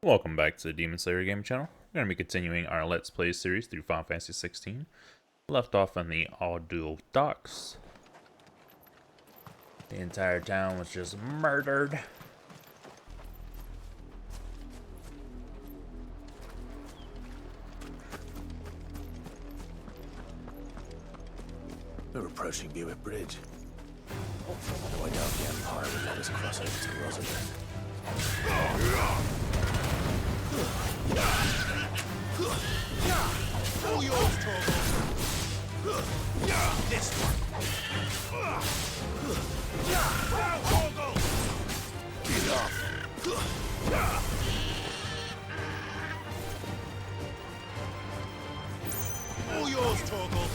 Welcome back to the Demon Slayer Game Channel. We're going to be continuing our Let's Play series through Final Fantasy XVI. Left off on the All-Dual Docks. The entire town was just murdered. We're approaching Buick Bridge. No, I doubt the Empire will let us cross over to Roosevelt. All yours, Torgal. This one. Torgal! Get off. All yours, Torgal.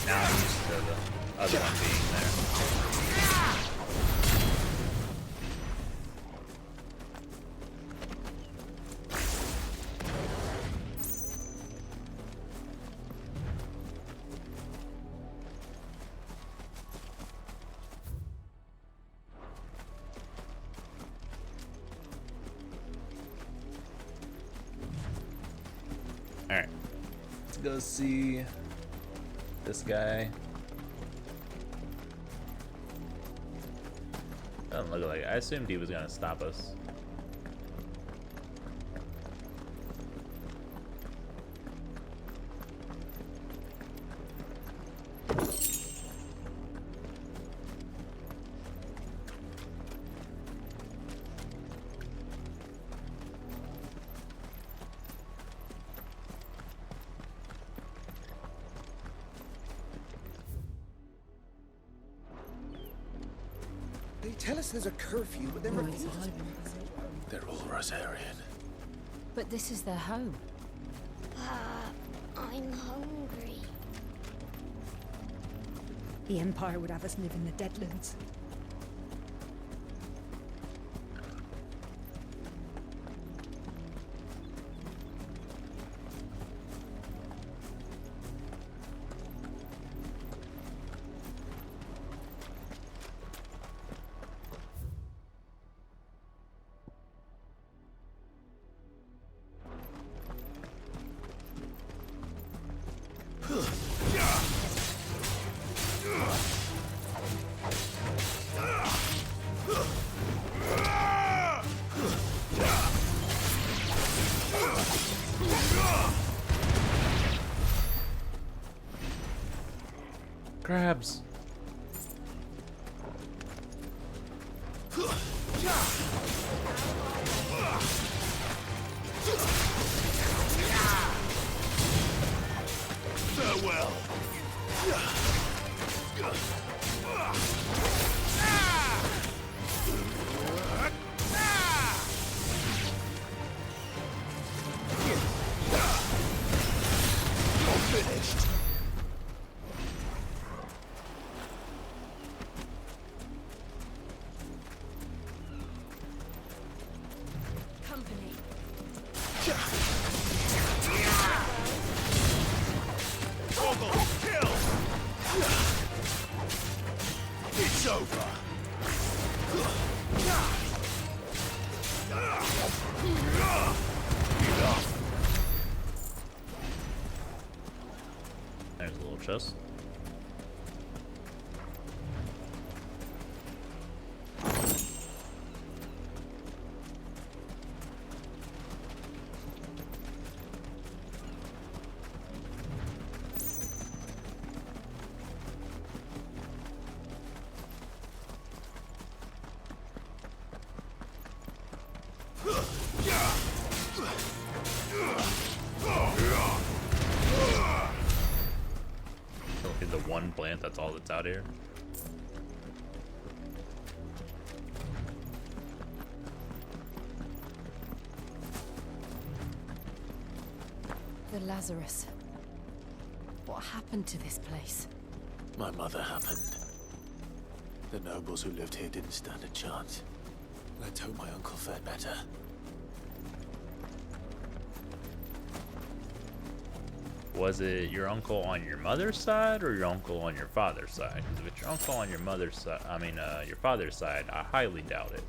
Now I'm used to the other one being there. Alright, let's go see this guy. Doesn't look like it. I assumed he was gonna stop us. They tell us there's a curfew, but then refuse. They're all Rosarian. But this is their home. I'm hungry. The Empire would have us live in the deadlands. Crabs. Farewell. You're finished. Company. Torgal, kill! It's over. There's a little chest. Is the one plant that's all that's out here? The Lazarus. What happened to this place? My mother happened. The nobles who lived here didn't stand a chance. Let's hope my uncle fared better. Was it your uncle on your mother's side or your uncle on your father's side? Because if it's your uncle on your mother's side, your father's side, I highly doubt it.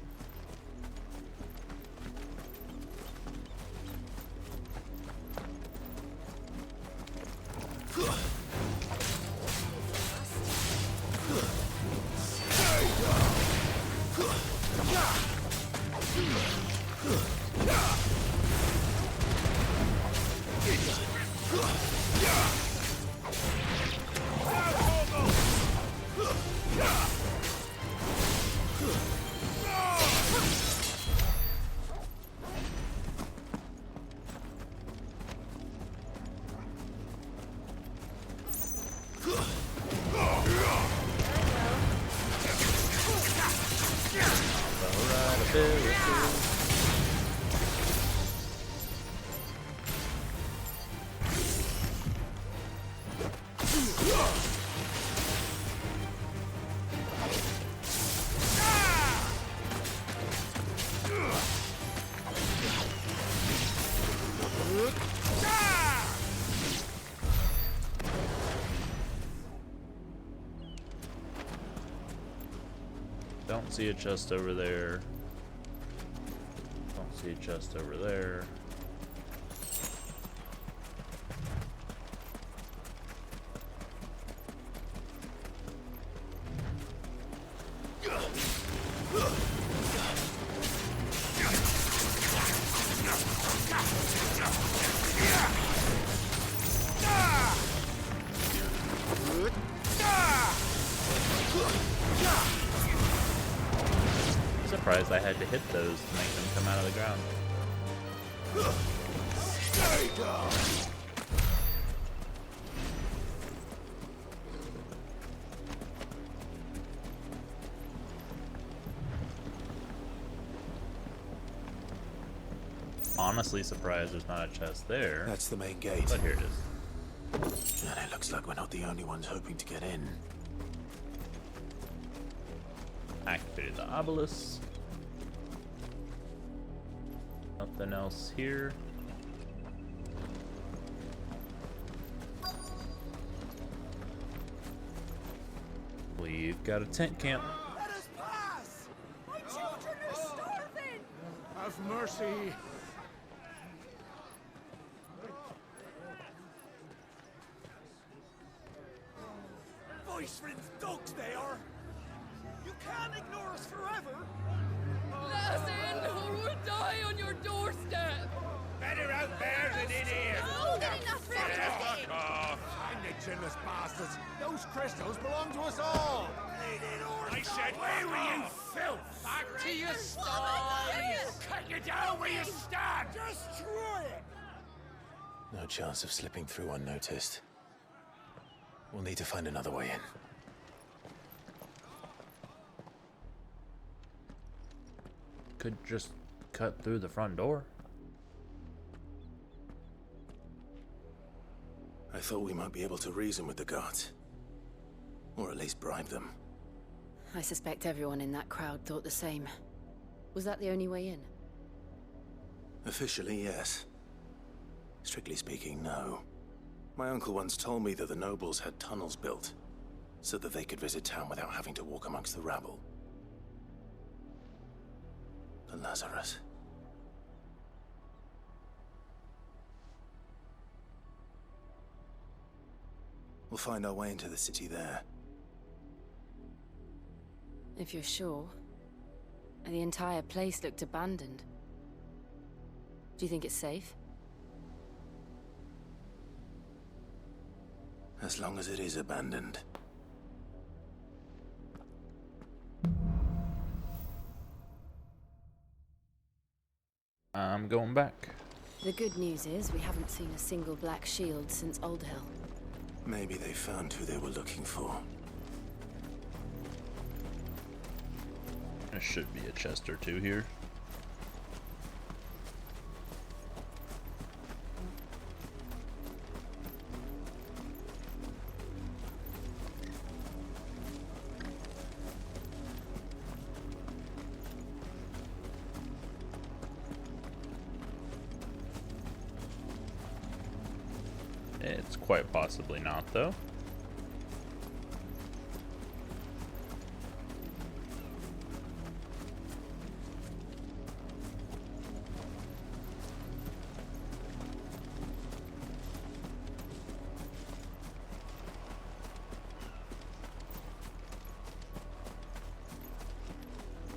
Don't see a chest over there. Don't see a chest over there. Surprised I had to hit those to make them come out of the ground. Honestly surprised there's not a chest there. That's the main gate. But here it is. And it looks like we're not the only ones hoping to get in. Activated the obelisk. Nothing else here. We've got a tent camp. Let us pass! My children are starving! Have mercy! Voice-rinsed dogs they are! You can't ignore us forever! Let us in, or we'll die on your doorstep! Better out there than in here! No, Fuck off! And the chinless bastards! Those crystals belong to us all! I said, where were you, filth? Back to your sties! Cut you down where you stand! Destroy it! No chance of slipping through unnoticed. We'll need to find another way in. Could just cut through the front door. I thought we might be able to reason with the guards. Or at least bribe them. I suspect everyone in that crowd thought the same. Was that the only way in? Officially, yes. Strictly speaking, no. My uncle once told me that the nobles had tunnels built, so that they could visit town without having to walk amongst the rabble. The Lazarus. We'll find our way into the city there. If you're sure. The entire place looked abandoned. Do you think it's safe? As long as it is abandoned. I'm going back. The good news is we haven't seen a single black shield since Old Hill. Maybe they found who they were looking for. There should be a chest or two here. It's quite possibly not, though.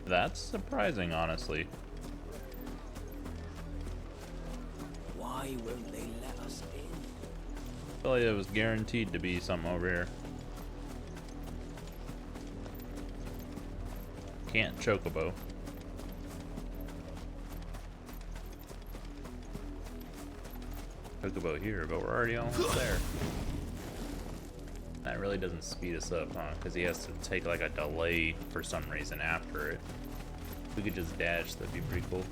That's surprising, honestly. Why won't they let us in? I feel like it was guaranteed to be something over here. Can't chocobo. Chocobo here, but we're already almost there. That really doesn't speed us up, huh? Because he has to take like a delay for some reason after it. If we could just dash, that'd be pretty cool.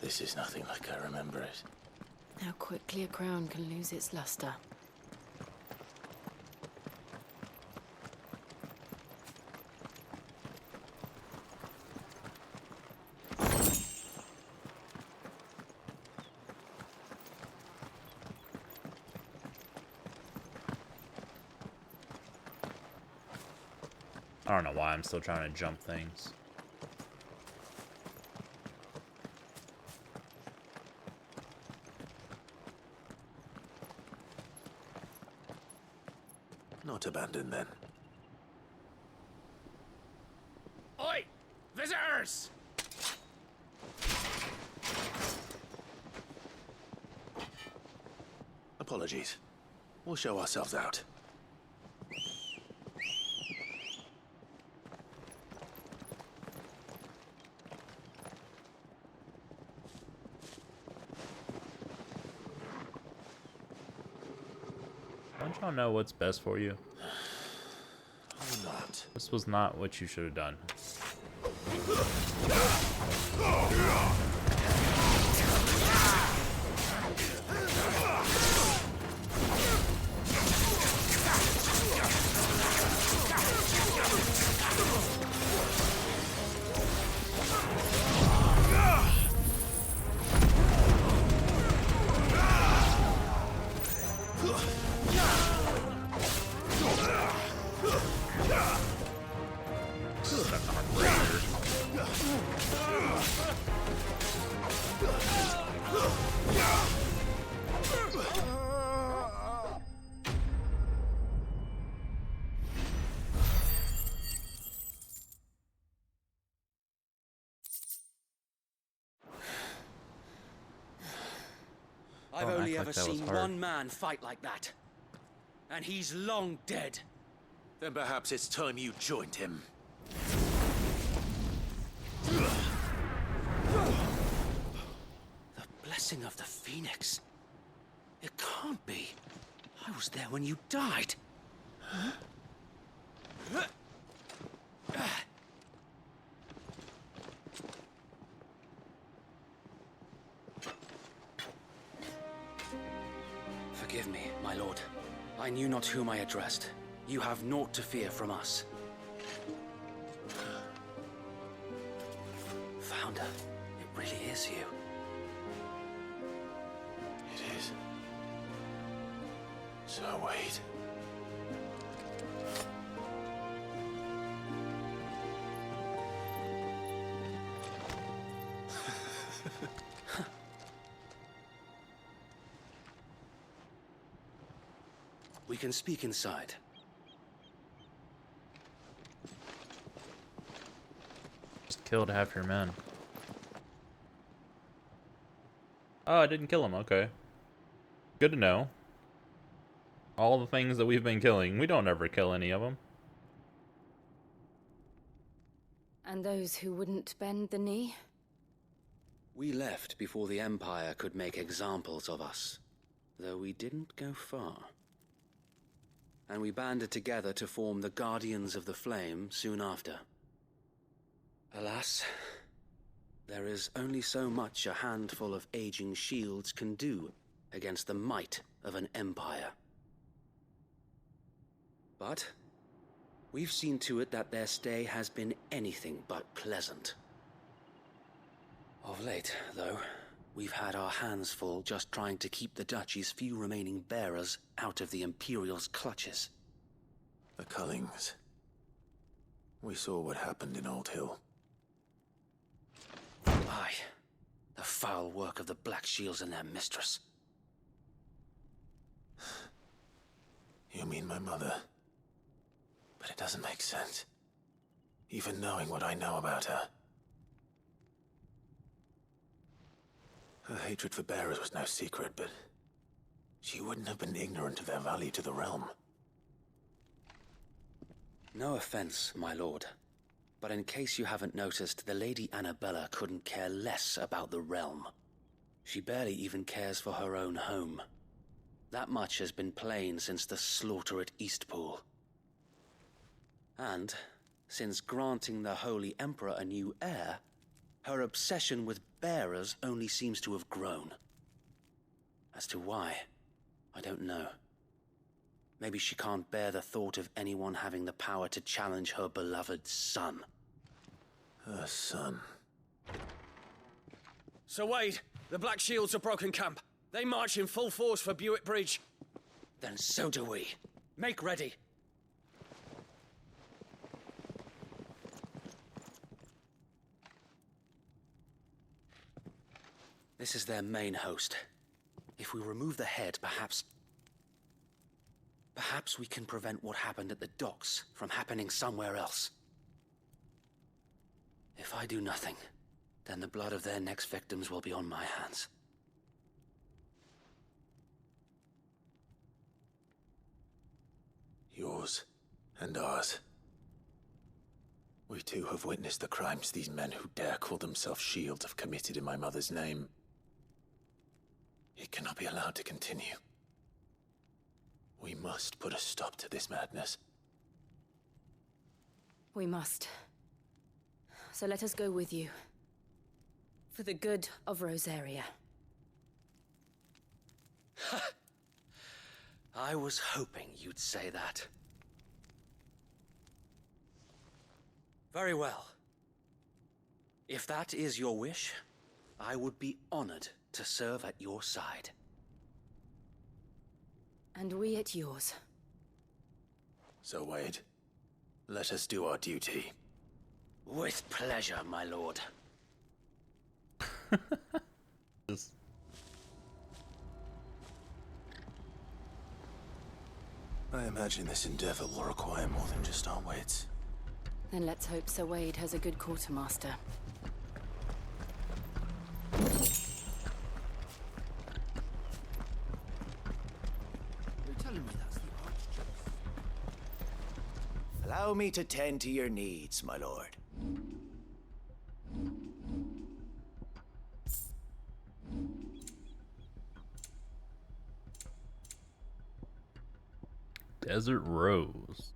This is nothing like I remember it. How quickly a crown can lose its luster. I don't know why I'm still trying to jump things. Not abandoned then. Oi! Visitors! Apologies. We'll show ourselves out. Don't y'all know what's best for you? Or not. This was not what you should have done. I've Don't only act ever like that was seen hard. one man fight like that. And he's long dead. Then perhaps it's time you joined him. The blessing of the Phoenix. It can't be. I was there when you died. Forgive me, my lord. I knew not whom I addressed. You have naught to fear from us. Founder, it really is you. It is. So wait. We can speak inside. killed half your men. Oh, I didn't kill him. Okay. Good to know. All the things that we've been killing, we don't ever kill any of them. And those who wouldn't bend the knee? We left before the Empire could make examples of us, though we didn't go far. And we banded together to form the Guardians of the Flame soon after. Alas, there is only so much a handful of aging shields can do against the might of an empire. But we've seen to it that their stay has been anything but pleasant. Of late, though, we've had our hands full just trying to keep the Duchy's few remaining bearers out of the Imperial's clutches. The Cullings. We saw what happened in Old Hill. Aye, the foul work of the Black Shields and their mistress. You mean my mother? But it doesn't make sense. Even knowing what I know about her. Her hatred for bearers was no secret, but she wouldn't have been ignorant of their value to the realm. No offense, my lord, but in case you haven't noticed, the Lady Annabella couldn't care less about the realm. She barely even cares for her own home. That much has been plain since the slaughter at Eastpool. And, since granting the Holy Emperor a new heir, her obsession with bearers only seems to have grown. As to why, I don't know. Maybe she can't bear the thought of anyone having the power to challenge her beloved son. Her son. Sir Wade, the Black Shields have broken camp. They march in full force for Buick Bridge. Then so do we. Make ready. This is their main host. If we remove the head, perhaps we can prevent what happened at the docks from happening somewhere else. If I do nothing, then the blood of their next victims will be on my hands. Yours and ours. We too have witnessed the crimes these men who dare call themselves shields have committed in my mother's name. It cannot be allowed to continue. We must put a stop to this madness. We must. So let us go with you. For the good of Rosaria. I was hoping you'd say that. Very well. If that is your wish, I would be honored to serve at your side. And we at yours. So, Wade, let us do our duty. With pleasure, my lord. Just... I imagine this endeavor will require more than just our wits. Then let's hope Sir Wade has a good quartermaster. Allow me to tend to your needs, my lord. Desert Rose.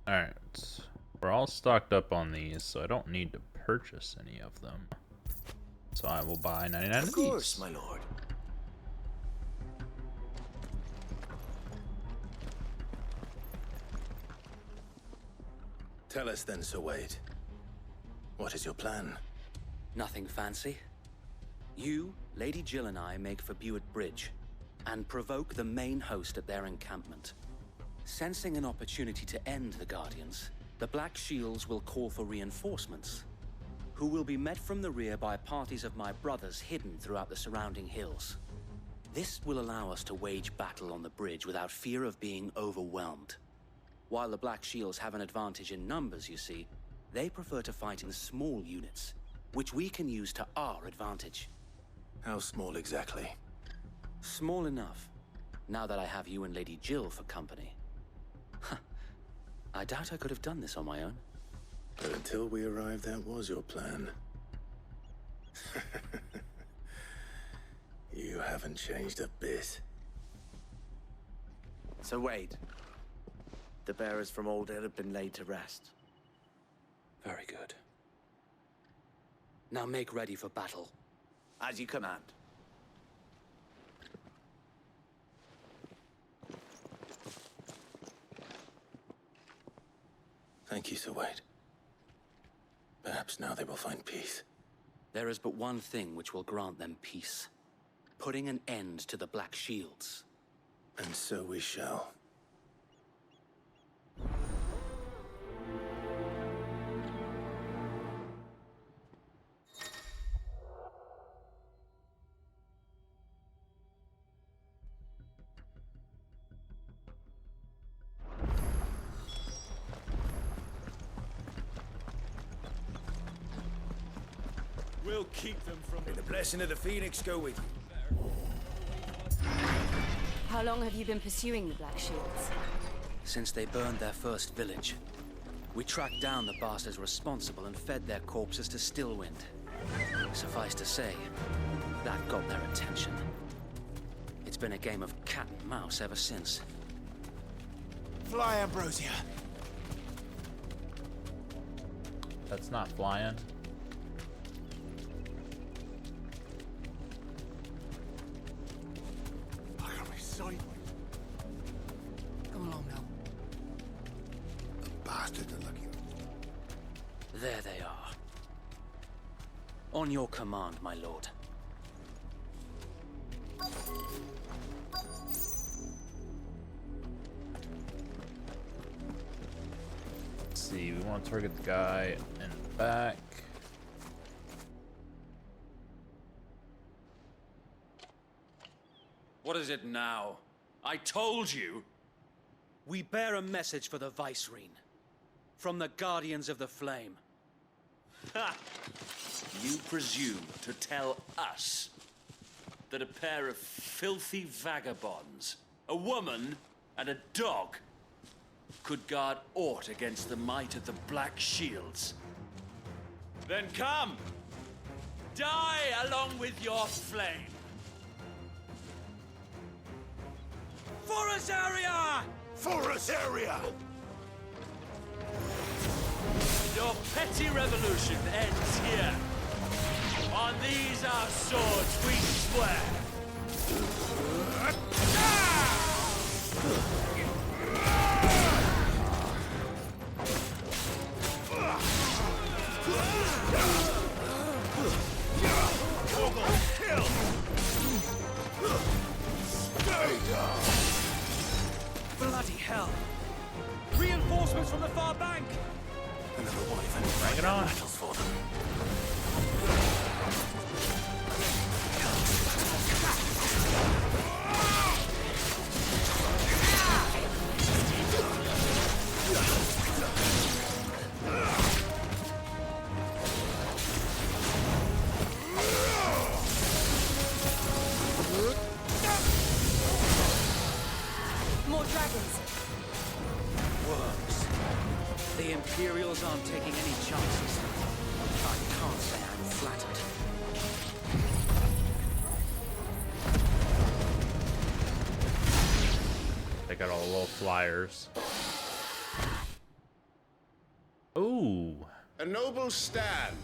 Alright. We're all stocked up on these, so I don't need to purchase any of them. So I will buy 99 Of course, my lord. Tell us then, Sir Wade. What is your plan? Nothing fancy. You, Lady Jill and I make for Buick Bridge, and provoke the main host at their encampment. Sensing an opportunity to end the Guardians, the Black Shields will call for reinforcements. who will be met from the rear by parties of my brothers hidden throughout the surrounding hills. This will allow us to wage battle on the bridge without fear of being overwhelmed. While the Black Shields have an advantage in numbers, you see, they prefer to fight in small units, which we can use to our advantage. How small exactly? Small enough, now that I have you and Lady Jill for company. I doubt I could have done this on my own. But until we arrived, that was your plan. You haven't changed a bit. So Wade, the bearers from Alden have been laid to rest. Very good. Now make ready for battle. As you command. Thank you, Sir Wade. Perhaps now they will find peace. There is but one thing which will grant them peace. Putting an end to the Black Shields. And so we shall. We'll keep them from... May the blessing of the Phoenix go with you. How long have you been pursuing the Black Shields? Since they burned their first village. We tracked down the bastards responsible and fed their corpses to Stillwind. Suffice to say, that got their attention. It's been a game of cat and mouse ever since. Fly, Ambrosia. That's not flying. Look at me sideways. Come along now. The bastards are looking. There they are. On your command, my lord. Let's see, we want to target the guy in the back. What is it now? I told you! We bear a message for the Vicereine. From the Guardians of the Flame. Ha! You presume to tell us that a pair of filthy vagabonds, a woman and a dog, could guard aught against the might of the Black Shields? Then come! Die along with your flame! For us, area! For us area! Your petty revolution ends here. On these our swords we swear. Kill! Stay down! Bloody hell! Reinforcements from the far bank! Another wyvern. Bring it on. Battles for them. More dragons! Worms. The Imperials aren't taking any chances. I can't say I'm flattered. They got all the little flyers. Ooh. A noble stand,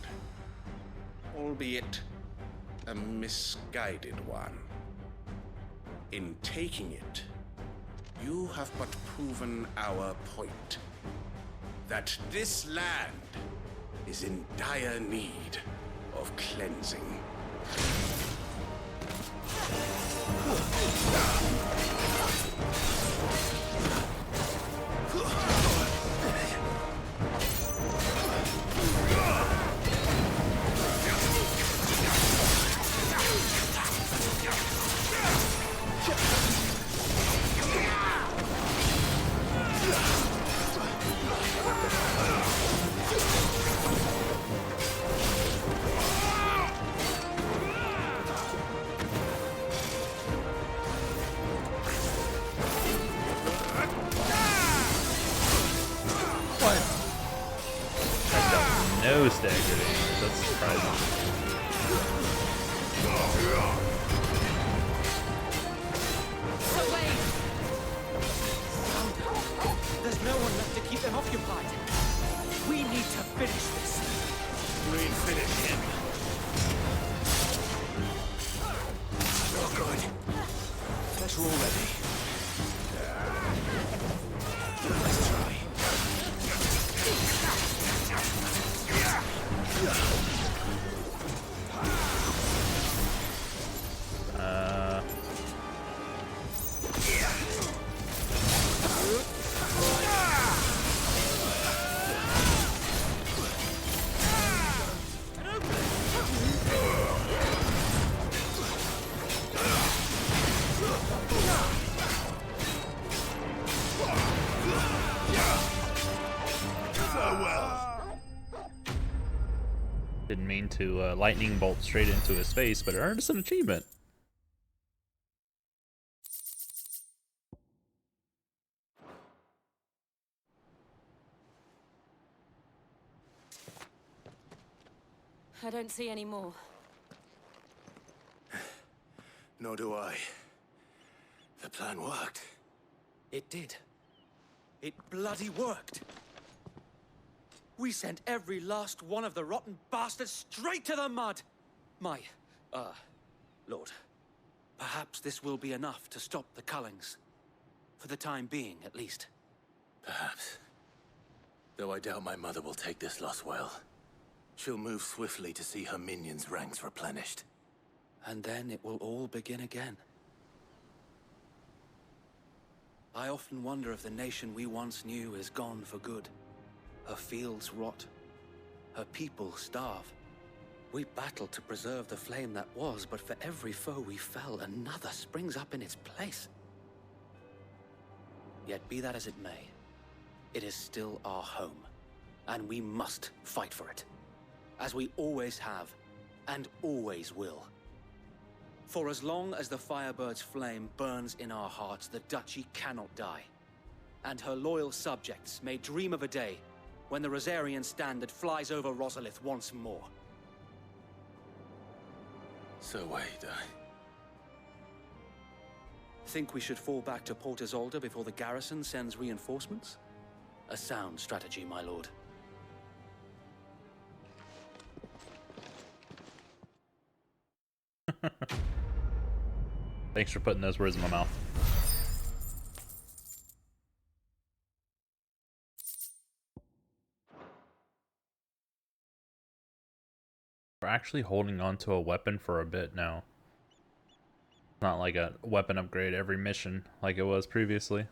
albeit a misguided one. In taking it, you have but proven our point. That this land is in dire need of cleansing. no stagger damage. That's surprising. There's no one left to keep them occupied. We need to finish this. We finish him. Not good. Let's roll ready. Let's try. Didn't mean to lightning bolt straight into his face, but it earned us an achievement. I don't see any more. Nor do I. The plan worked. It did. It bloody worked. We sent every last one of the rotten bastards straight to the mud! My, Lord, perhaps this will be enough to stop the Cullings. For the time being, at least. Perhaps. Though I doubt my mother will take this loss well. She'll move swiftly to see her minions' ranks replenished. And then it will all begin again. I often wonder if the nation we once knew is gone for good. Her fields rot. Her people starve. We battled to preserve the flame that was, but for every foe we fell, another springs up in its place. Yet be that as it may, it is still our home, and we must fight for it. As we always have, and always will. For as long as the Firebird's flame burns in our hearts, the Duchy cannot die. And her loyal subjects may dream of a day when the Rosarian standard flies over Rosalith once more. So wait, Think we should fall back to Port Isolde before the garrison sends reinforcements? A sound strategy, my lord. Thanks for putting those words in my mouth. We're actually holding on to a weapon for a bit now. Not like a weapon upgrade every mission like it was previously.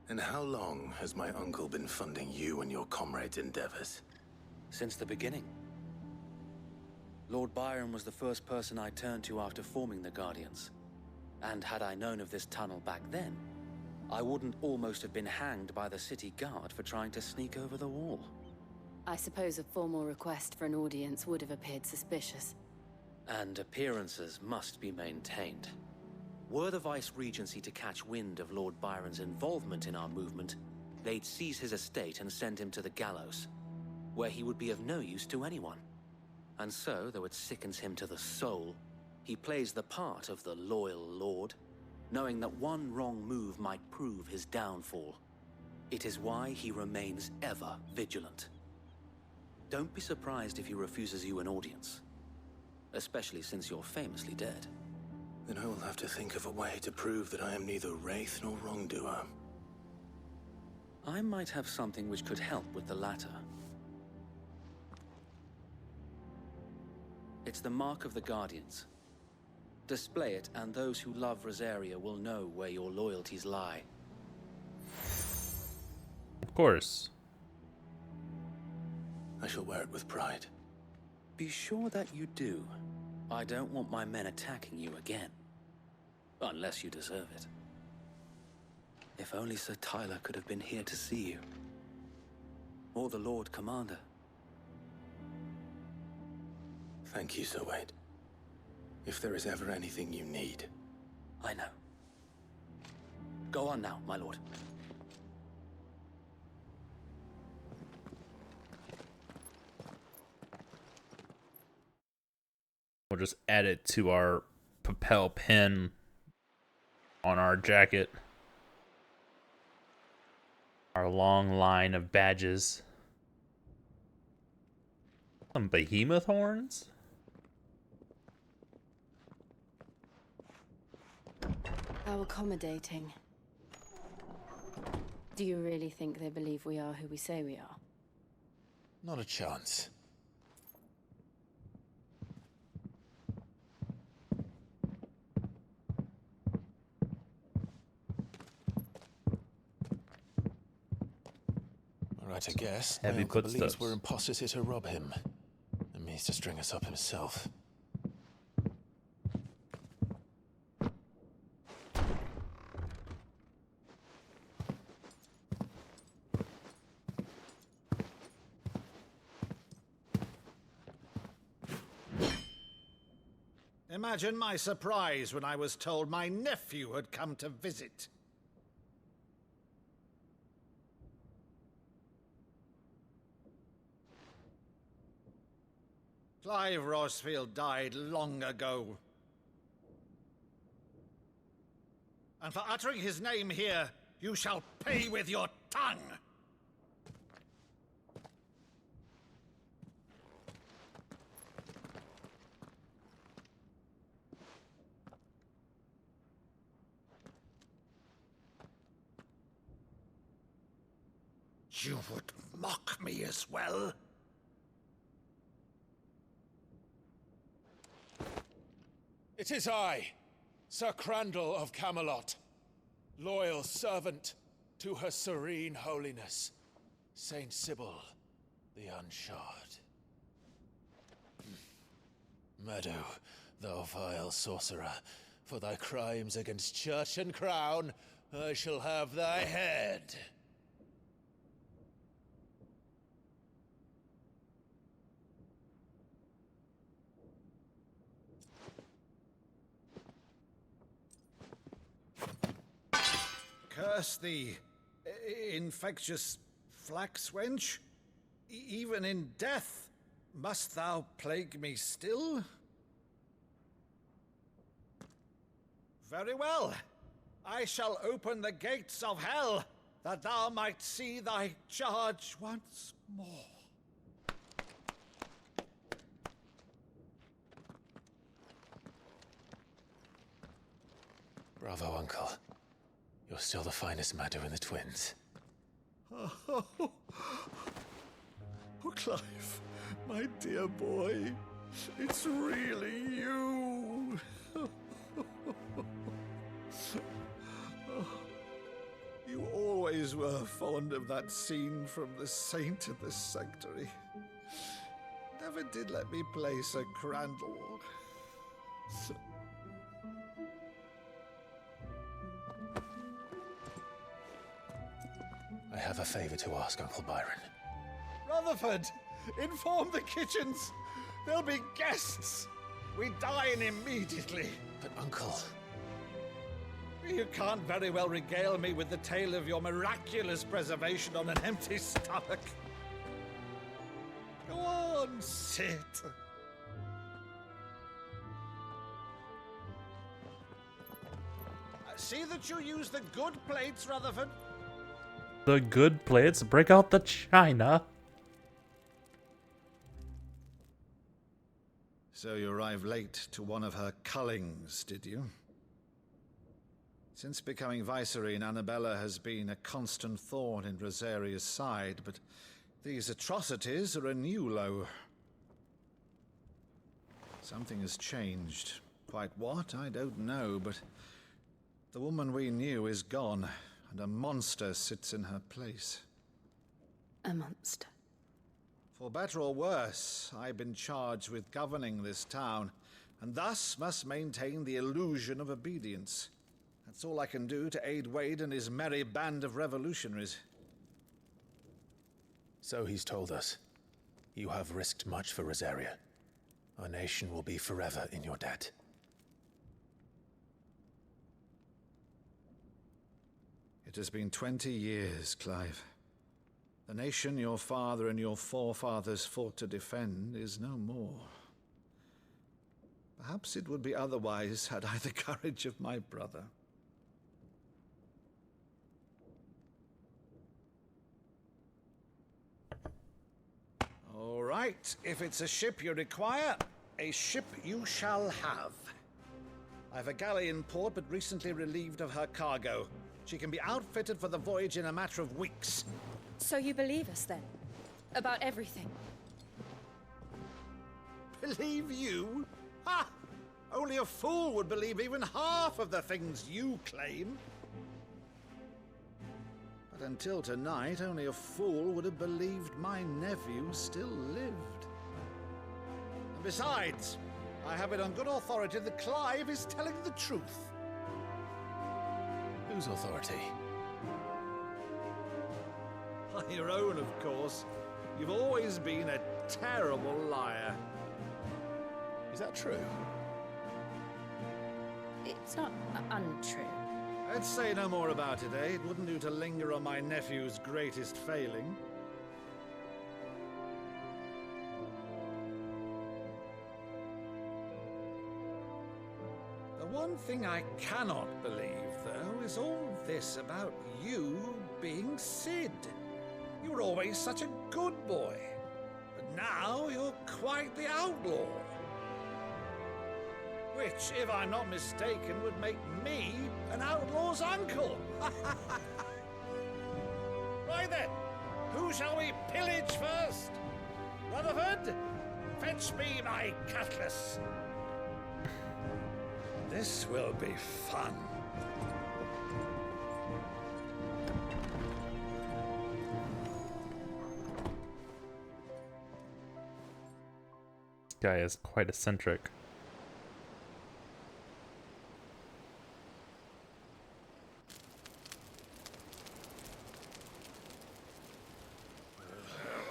And how long has my uncle been funding you and your comrades' endeavors? Since the beginning. Lord Byron was the first person I turned to after forming the Guardians. And had I known of this tunnel back then, I wouldn't almost have been hanged by the city guard for trying to sneak over the wall. I suppose a formal request for an audience would have appeared suspicious. And appearances must be maintained. Were the Vice-Regency to catch wind of Lord Byron's involvement in our movement, they'd seize his estate and send him to the gallows, where he would be of no use to anyone. And so, though it sickens him to the soul, he plays the part of the loyal lord, knowing that one wrong move might prove his downfall. It is why he remains ever vigilant. Don't be surprised if he refuses you an audience, especially since you're famously dead. Then I will have to think of a way to prove that I am neither wraith nor wrongdoer. I might have something which could help with the latter. It's the mark of the Guardians. Display it, and those who love Rosaria will know where your loyalties lie. Of course. I shall wear it with pride. Be sure that you do. I don't want my men attacking you again. Unless you deserve it. If only Sir Tyler could have been here to see you. Or the Lord Commander. Thank you, Sir Wade. If there is ever anything you need. I know. Go on now, my lord. We'll just add it to our lapel pin on our jacket. Our long line of badges. Some behemoth horns? How accommodating. Do you really think they believe we are who we say we are? Not a chance. Right, I guess. Heavy My uncle believes footsteps. we're imposters here to rob him. And means to string us up himself. Imagine my surprise when I was told my nephew had come to visit. Clive Rosfield died long ago. And for uttering his name here, you shall pay with your tongue! You would mock me as well? It is I, Sir Crandall of Camelot, loyal servant to Her Serene Holiness, Saint Sybil the Unshod. Meadow, thou vile sorcerer, for thy crimes against church and crown, I shall have thy head. Curse thee, infectious flax wench. Even in death, must thou plague me still? Very well. I shall open the gates of hell, that thou might see thy charge once more. Bravo, Uncle. You're still the finest Maddu in the twins. Oh, Clive, my dear boy, it's really you. You always were fond of that scene from The Saint in the Sanctuary. Never did let me play Sir Crandall. I have a favor to ask, Uncle Byron. Rutherford, inform the kitchens. There'll be guests. We dine immediately. But, Uncle... You can't very well regale me with the tale of your miraculous preservation on an empty stomach. Go on, sit. See that you use the good plates, Rutherford. The good plates, break out the china. So you arrived late to one of her cullings, did you? Since becoming Vicereine, Annabella has been a constant thorn in Rosaria's side, but these atrocities are a new low. Something has changed. Quite what, I don't know, but the woman we knew is gone, and a monster sits in her place. A monster. For better or worse, I've been charged with governing this town, and thus must maintain the illusion of obedience. That's all I can do to aid Wade and his merry band of revolutionaries. So he's told us. You have risked much for Rosaria. Our nation will be forever in your debt. It has been 20 years, Clive. The nation your father and your forefathers fought to defend is no more. Perhaps it would be otherwise had I the courage of my brother. All right, if it's a ship you require, a ship you shall have. I've a galley in port, but recently relieved of her cargo. She can be outfitted for the voyage in a matter of weeks. So you believe us, then? About everything? Believe you? Ha! Only a fool would believe even half of the things you claim. But until tonight, only a fool would have believed my nephew still lived. And besides, I have it on good authority that Clive is telling the truth. Whose authority? On your own, of course. You've always been a terrible liar. Is that true? It's not untrue. Let's say no more about it, eh? It wouldn't do to linger on my nephew's greatest failing. The one thing I cannot believe, though, is all this about you being Sid. You were always such a good boy, but now you're quite the outlaw. Which, if I'm not mistaken, would make me an outlaw's uncle. Right then, who shall we pillage first? Rutherford, fetch me my cutlass. This will be fun. This guy is quite eccentric.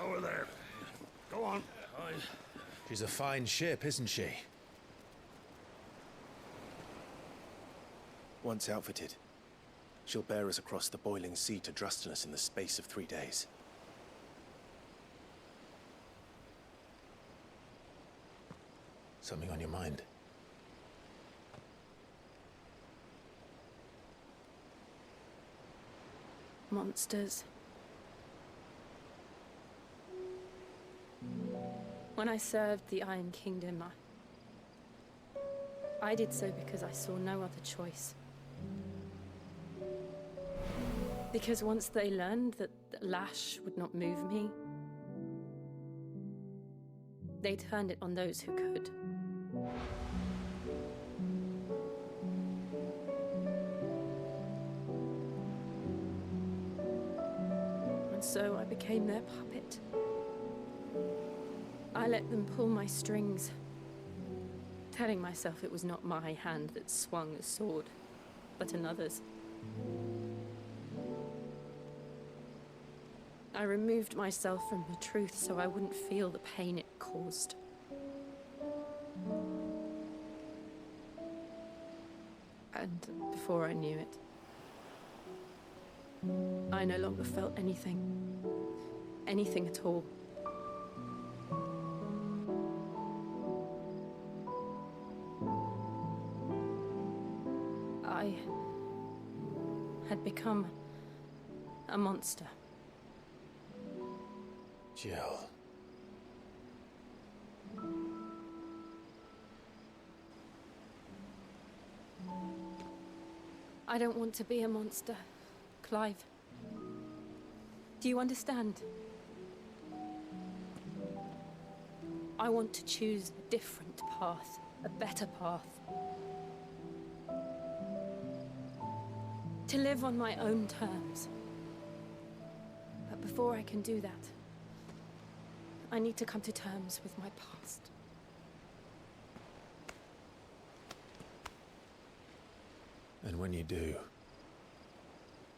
Over there. Go on. She's a fine ship, isn't she? Once outfitted, she'll bear us across the boiling sea to Drustenus in the space of 3 days. Something on your mind? Monsters. When I served the Iron Kingdom, I did so because I saw no other choice. Because once they learned that the lash would not move me, they turned it on those who could. And so I became their puppet. I let them pull my strings, telling myself it was not my hand that swung a sword, but another's. I removed myself from the truth so I wouldn't feel the pain it caused. And before I knew it, I no longer felt anything. Anything at all. I had become a monster. Jill. I don't want to be a monster, Clive. Do you understand? I want to choose a different path, a better path. To live on my own terms. But before I can do that, I need to come to terms with my past. And when you do,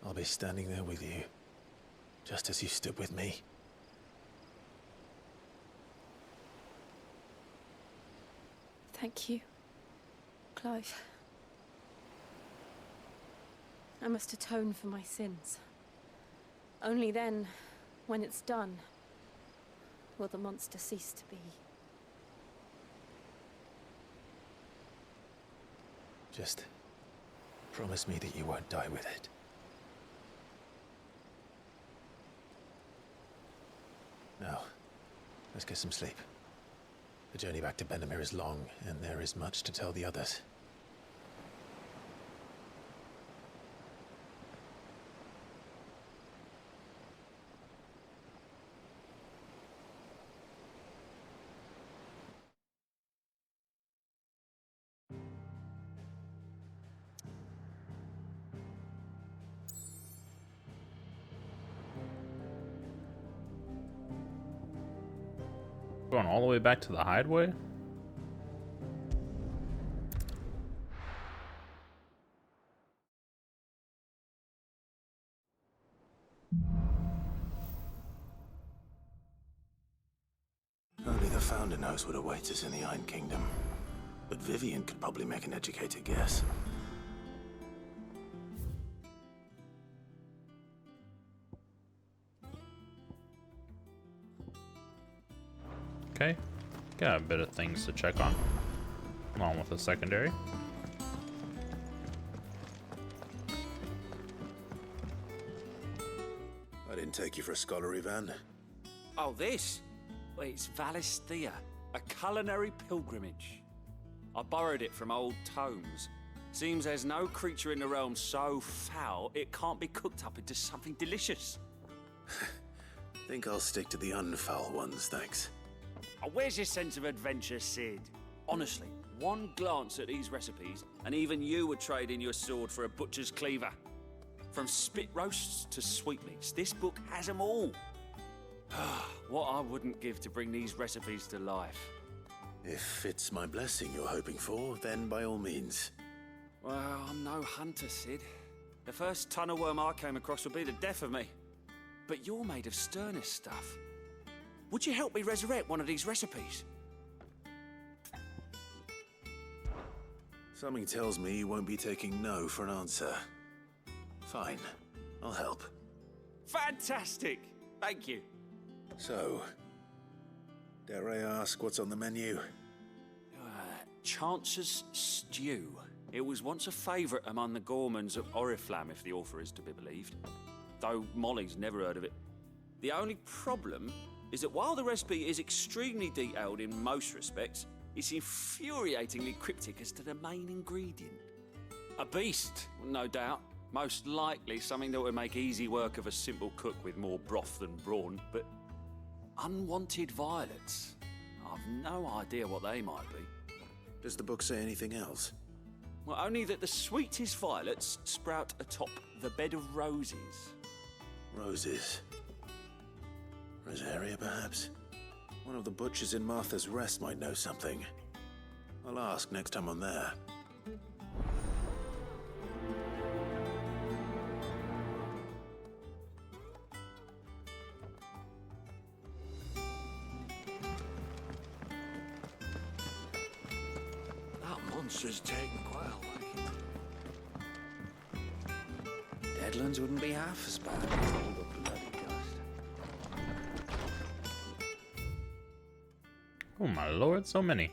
I'll be standing there with you, just as you stood with me. Thank you, Clive. I must atone for my sins. Only then, when it's done, will the monster cease to be. Just promise me that you won't die with it. Now, let's get some sleep. The journey back to Benamir is long, and there is much to tell the others. Going all the way back to the Hideaway? Only the Founder knows what awaits us in the Iron Kingdom. But Vivian could probably make an educated guess. Okay, got a bit of things to check on, along with a secondary. I didn't take you for a scholar, Ivan. Oh, this? Well, it's Valisthea, a culinary pilgrimage. I borrowed it from old tomes. Seems there's no creature in the realm so foul it can't be cooked up into something delicious. Think I'll stick to the unfoul ones, thanks. Oh, where's your sense of adventure, Sid? Honestly, one glance at these recipes, and even you would trade in your sword for a butcher's cleaver. From spit roasts to sweetmeats, this book has them all. What I wouldn't give to bring these recipes to life. If it's my blessing you're hoping for, then by all means. Well, I'm no hunter, Sid. The first tunnel worm I came across would be the death of me. But you're made of sterner stuff. Would you help me resurrect one of these recipes? Something tells me you won't be taking no for an answer. Fine, I'll help. Fantastic! Thank you. So, dare I ask what's on the menu? Chance's Stew. It was once a favourite among the gourmands of Oriflamme, if the author is to be believed. Though Molly's never heard of it. The only problem is that while the recipe is extremely detailed in most respects, it's infuriatingly cryptic as to the main ingredient. A beast, no doubt. Most likely something that would make easy work of a simple cook with more broth than brawn, but unwanted violets. I've no idea what they might be. Does the book say anything else? Well, only that the sweetest violets sprout atop the bed of roses. Roses. Rosaria, perhaps? One of the butchers in Martha's Rest might know something. I'll ask next time I'm there. That monster's taken quite a liking. Deadlands wouldn't be half as bad with all the bloody dust. Oh my lord, so many.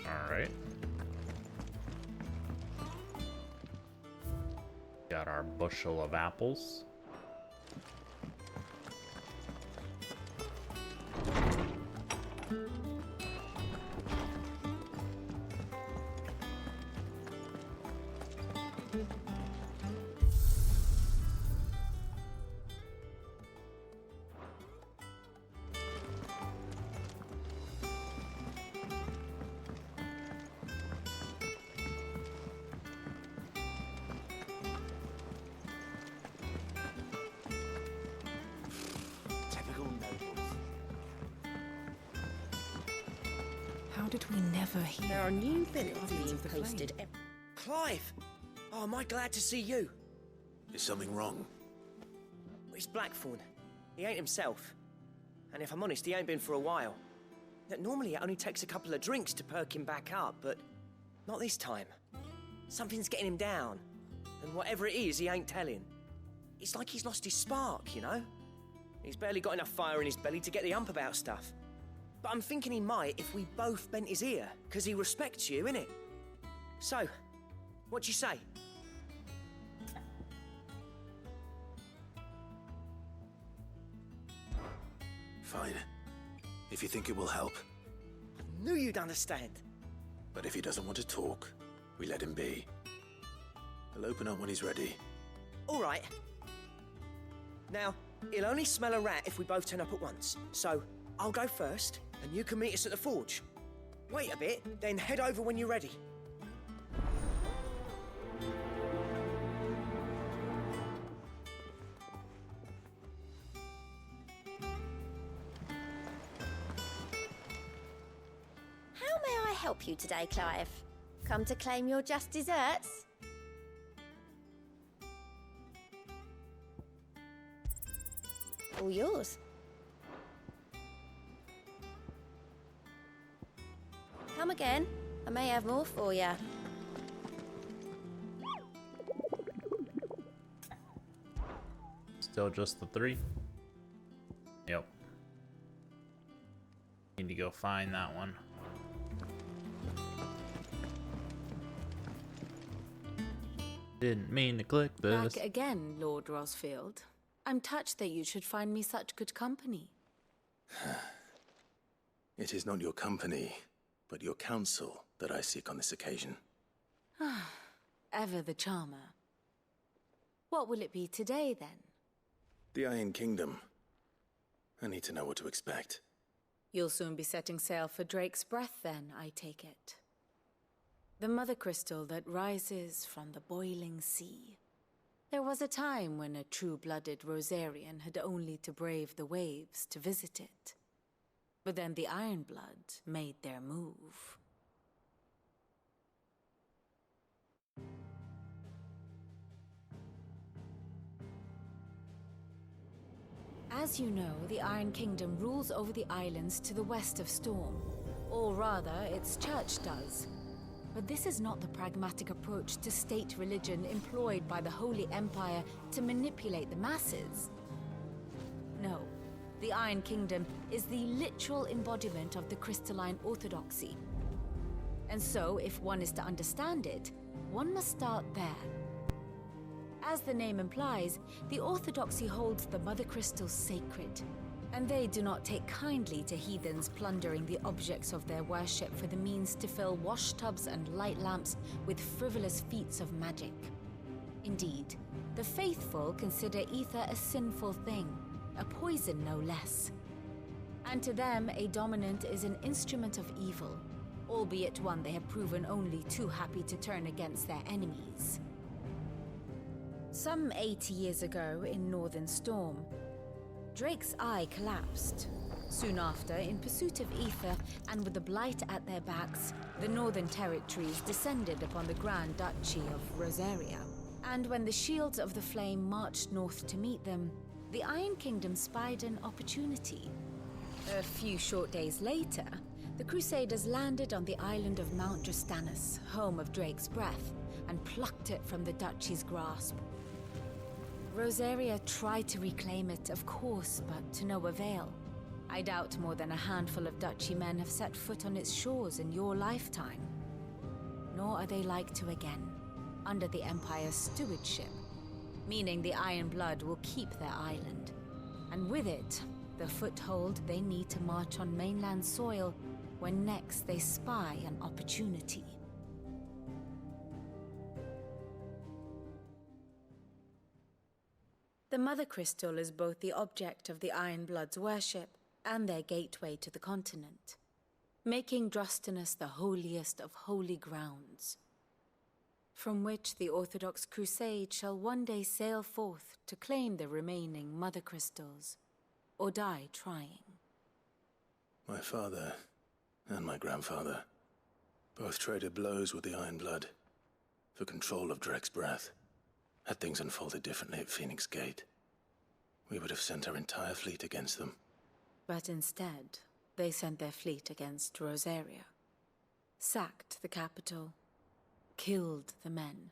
Alright. Got our bushel of apples. How did we never hear? There are new villains being posted. Clive! Oh, am I glad to see you? Is something wrong? It's Blackthorn. He ain't himself. And if I'm honest, he ain't been for a while. Normally it only takes a couple of drinks to perk him back up, but not this time. Something's getting him down. And whatever it is, he ain't telling. It's like he's lost his spark, you know? He's barely got enough fire in his belly to get the ump about stuff. But I'm thinking he might if we both bent his ear, because he respects you, innit? So, what you say? Fine. If you think it will help. Knew you'd understand. But if he doesn't want to talk, we let him be. He'll open up when he's ready. All right. Now, he'll only smell a rat if we both turn up at once. So, I'll go first, and you can meet us at the forge. Wait a bit, then head over when you're ready. How may I help you today, Clive? Come to claim your just desserts? All yours. Come again. I may have more for you. Still just the 3? Yep. Need to go find that one. Didn't mean to click this. Back again, Lord Rosfield. I'm touched that you should find me such good company. It is not your company, but your counsel that I seek on this occasion. Ever the charmer. What will it be today, then? The Iron Kingdom. I need to know what to expect. You'll soon be setting sail for Drake's Breath, then, I take it. The mother crystal that rises from the boiling sea. There was a time when a true-blooded Rosarian had only to brave the waves to visit it. But then the Ironblood made their move. As you know, the Iron Kingdom rules over the islands to the west of Storm. Or rather, its church does. But this is not the pragmatic approach to state religion employed by the Holy Empire to manipulate the masses. No, the Iron Kingdom is the literal embodiment of the crystalline orthodoxy. And so, if one is to understand it, one must start there. As the name implies, the orthodoxy holds the mother crystals sacred, and they do not take kindly to heathens plundering the objects of their worship for the means to fill washtubs and light lamps with frivolous feats of magic. Indeed, the faithful consider ether a sinful thing, a poison no less. And to them, a dominant is an instrument of evil, albeit one they have proven only too happy to turn against their enemies. Some 80 years ago, in Northern Storm, Drake's eye collapsed. Soon after, in pursuit of ether, and with the blight at their backs, the Northern Territories descended upon the Grand Duchy of Rosaria. And when the Shields of the Flame marched north to meet them, the Iron Kingdom spied an opportunity. A few short days later, the Crusaders landed on the island of Mount Justanus, home of Drake's Breath, and plucked it from the Duchy's grasp. Rosaria tried to reclaim it, of course, but to no avail. I doubt more than a handful of Duchy men have set foot on its shores in your lifetime. Nor are they like to again, under the Empire's stewardship, meaning the Iron Blood will keep their island. And with it, the foothold they need to march on mainland soil when next they spy an opportunity. The Mother Crystal is both the object of the Iron Blood's worship and their gateway to the continent, making Drostanus the holiest of holy grounds, from which the Orthodox Crusade shall one day sail forth to claim the remaining Mother Crystals, or die trying. My father And my grandfather. Both traded blows with the Iron Blood for control of Drek's breath. Had things unfolded differently at Phoenix Gate, we would have sent our entire fleet against them. But instead, they sent their fleet against Rosaria, sacked the capital, killed the men,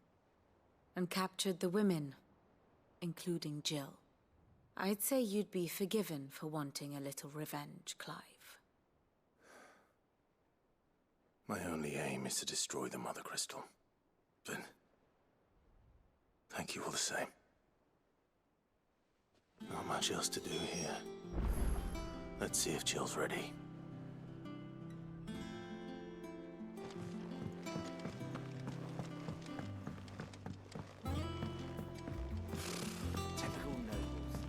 and captured the women, including Jill. I'd say you'd be forgiven for wanting a little revenge, Clive. My only aim is to destroy the Mothercrystal. But thank you all the same. Not much else to do here. Let's see if Jill's ready. Typical nobles.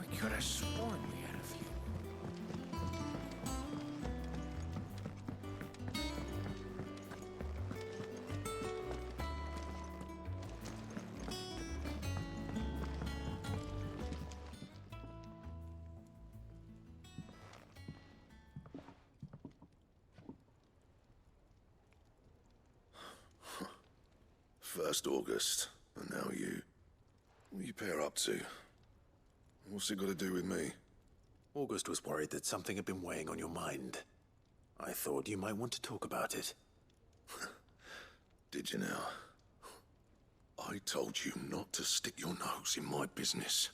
I could have sworn we had a few. First August, and now you. What are you pair up to? What's it got to do with me? August was worried that something had been weighing on your mind. I thought you might want to talk about it. Did you now? I told you not to stick your nose in my business.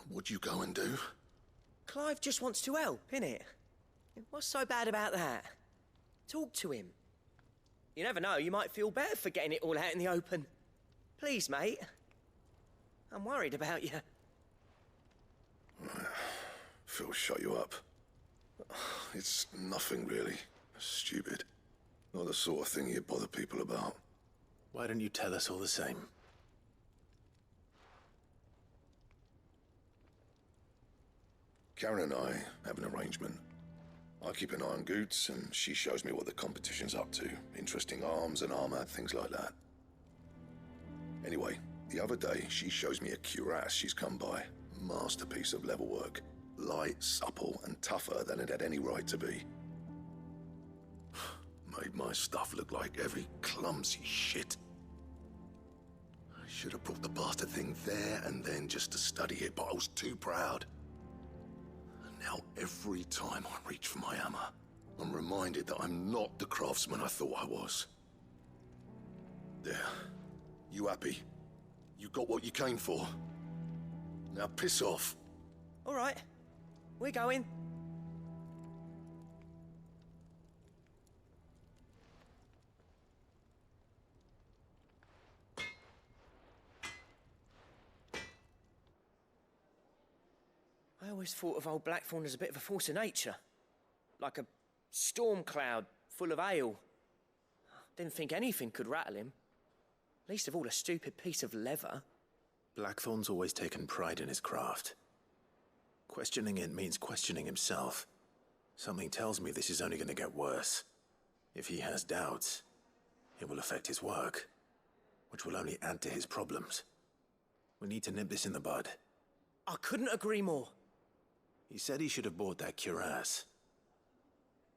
What'd you go and do? Clive just wants to help, innit? What's so bad about that? Talk to him. You never know, you might feel better for getting it all out in the open. Please, mate. I'm worried about you. Phil shut you up. It's nothing really. Stupid. Not the sort of thing you bother people about. Why don't you tell us all the same? Karen and I have an arrangement. I keep an eye on Goots, and she shows me what the competition's up to. Interesting arms and armor, things like that. Anyway, the other day, she shows me a cuirass she's come by. Masterpiece of level work. Light, supple, and tougher than it had any right to be. Made my stuff look like every clumsy shit. I should have brought the bastard thing there and then just to study it, but I was too proud. Now, every time I reach for my hammer, I'm reminded that I'm not the craftsman I thought I was. There. You happy? You got what you came for. Now piss off. All right. We're going. I always thought of old Blackthorn as a bit of a force of nature. Like a storm cloud full of hail. Didn't think anything could rattle him. Least of all a stupid piece of leather. Blackthorn's always taken pride in his craft. Questioning it means questioning himself. Something tells me this is only going to get worse. If he has doubts, it will affect his work, which will only add to his problems. We need to nip this in the bud. I couldn't agree more. He said he should have bought that cuirass.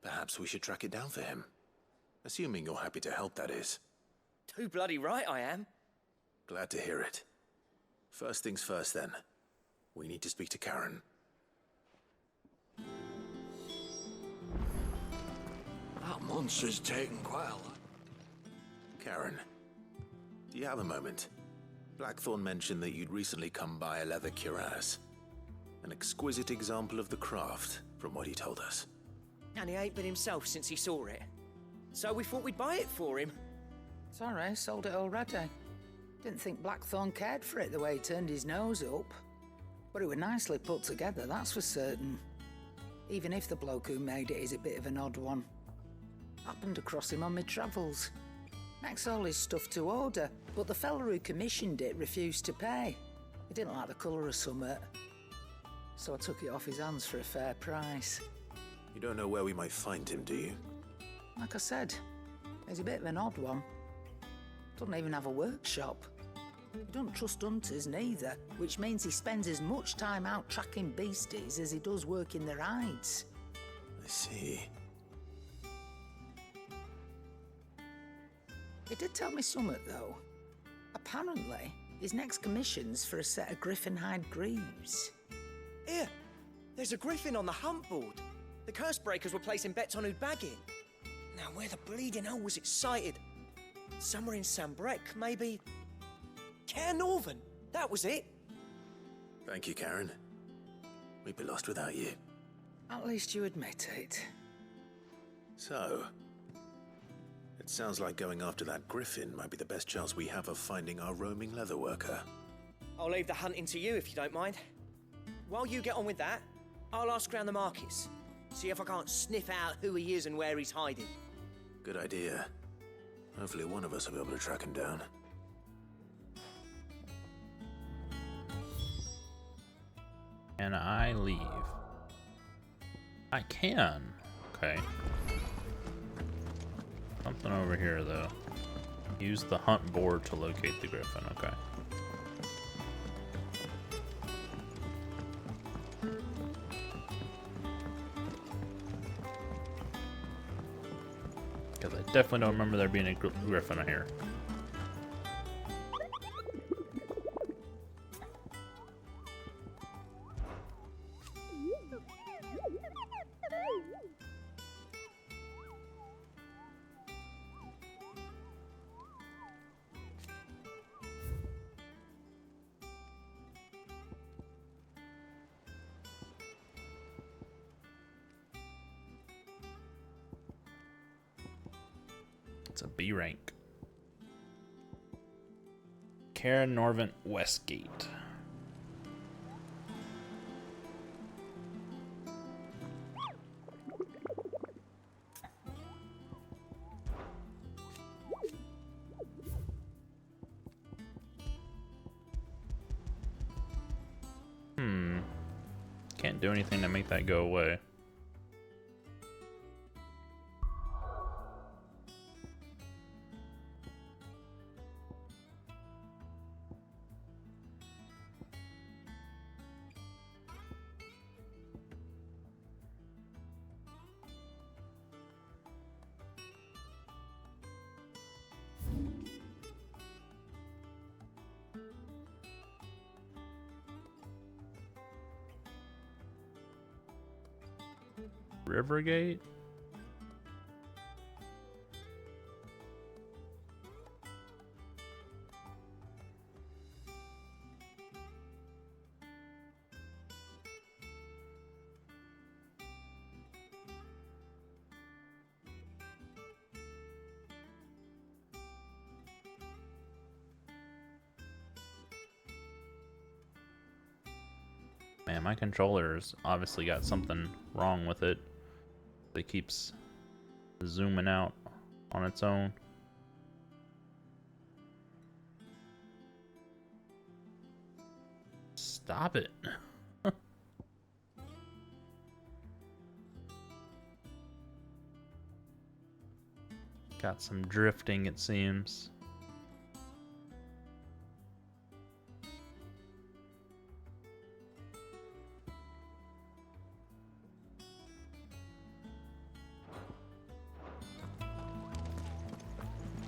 Perhaps we should track it down for him. Assuming you're happy to help, that is. Too bloody right I am. Glad to hear it. First things first, then. We need to speak to Karen. That monster's taken quite a lot. Karen, do you have a moment? Blackthorn mentioned that you'd recently come by a leather cuirass. An exquisite example of the craft, from what he told us. And he ain't been himself since he saw it. So we thought we'd buy it for him. Sorry, sold it already. Didn't think Blackthorn cared for it the way he turned his nose up. But it was nicely put together, that's for certain. Even if the bloke who made it is a bit of an odd one. Happened across him on my travels. Makes all his stuff to order, but the fella who commissioned it refused to pay. He didn't like the colour of summit. So I took it off his hands for a fair price. You don't know where we might find him, do you? Like I said, he's a bit of an odd one. Doesn't even have a workshop. He don't trust hunters neither, which means he spends as much time out tracking beasties as he does working their hides. I see. He did tell me something, though. Apparently, his next commission's for a set of griffin hide greaves. Here, there's a griffin on the hunt board. The curse breakers were placing bets on who'd bag it. Now, where the bleeding hell was it sighted? Somewhere in Sambrec, maybe... Cairnorvin, that was it. Thank you, Karen. We'd be lost without you. At least you admit it. So, it sounds like going after that griffin might be the best chance we have of finding our roaming leatherworker. I'll leave the hunting to you if you don't mind. While you get on with that, I'll ask around the markets. See if I can't sniff out who he is and where he's hiding. Good idea. Hopefully one of us will be able to track him down. Can I leave? I can. Okay. Something over here, though. Use the hunt board to locate the griffin. Okay. Because I definitely don't remember there being a griffin here. It's a B rank. Cairnorvin Westgate. Can't do anything to make that go away. Rivergate? Man, my controller's obviously got something wrong with it. It keeps zooming out on its own. Stop it. Got some drifting, it seems.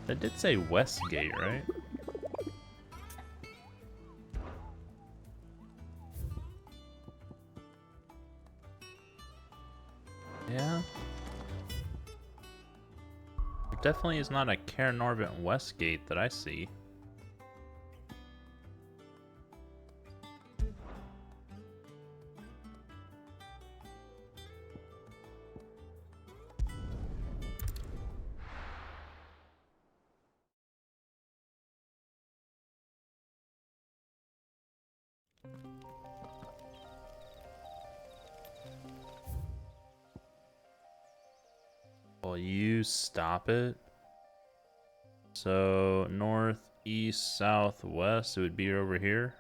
That did say Westgate, right? Yeah. There definitely is not a Cairnorvin Westgate that I see. Well, you stop it. So north, east, south, west, it would be over here.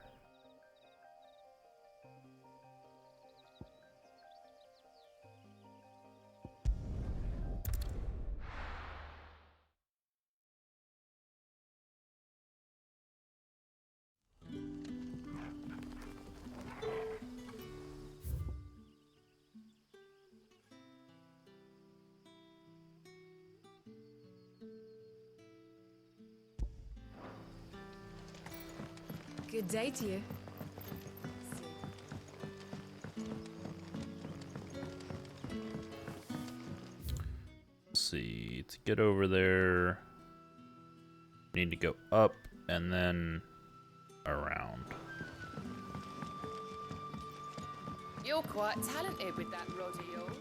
Good day to you. Let's see, to get over there, we need to go up and then around. You're quite talented with that rod of yours.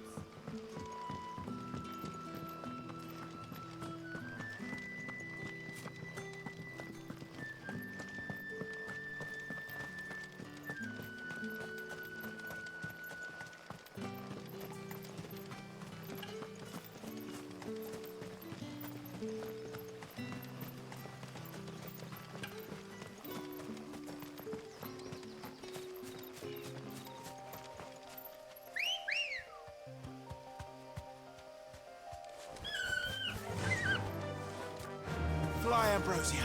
Fly, Ambrosia.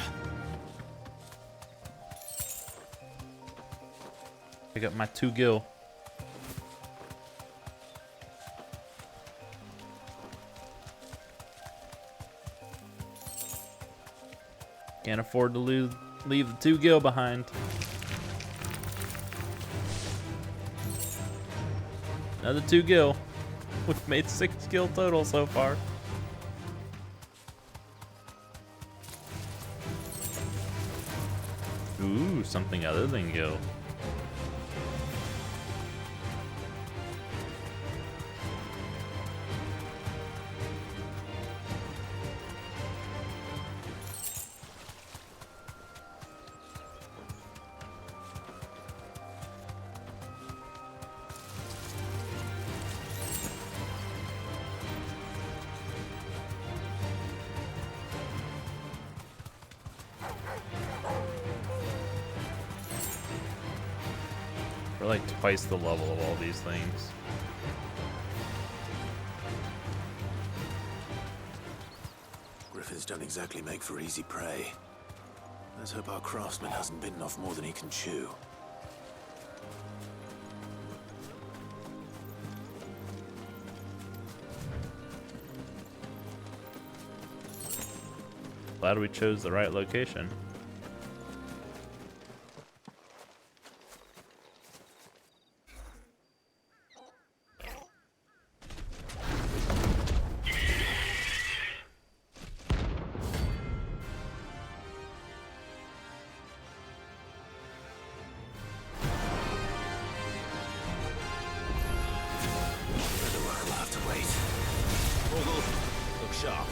Pick up my 2 gil. Can't afford to leave the 2 gil behind. Another 2 gil. We've made 6 gil total so far. Ooh, something other than gil. We're like twice the level of all these things. Griffins don't exactly make for easy prey. Let's hope our craftsman hasn't bitten off more than he can chew. Glad we chose the right location. Look sharp.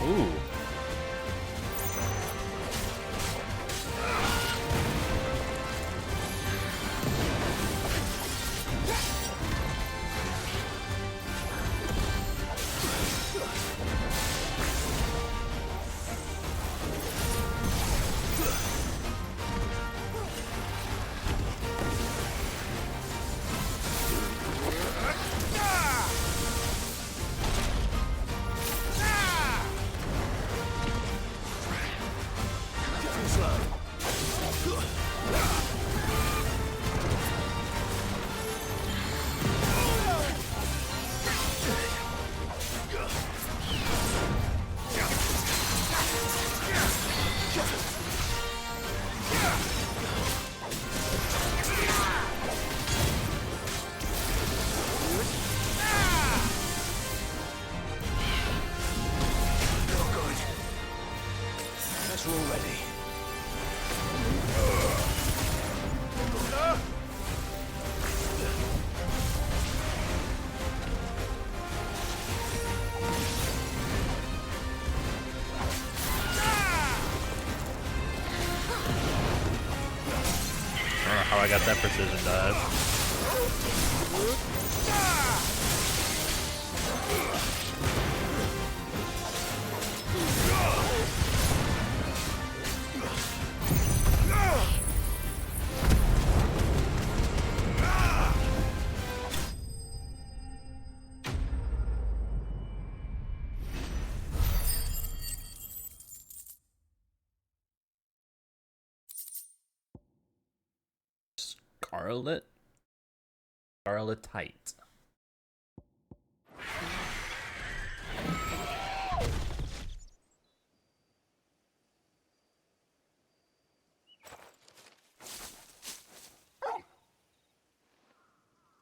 Ooh. closer already. I don't know how I got that precision dive. Scarletite.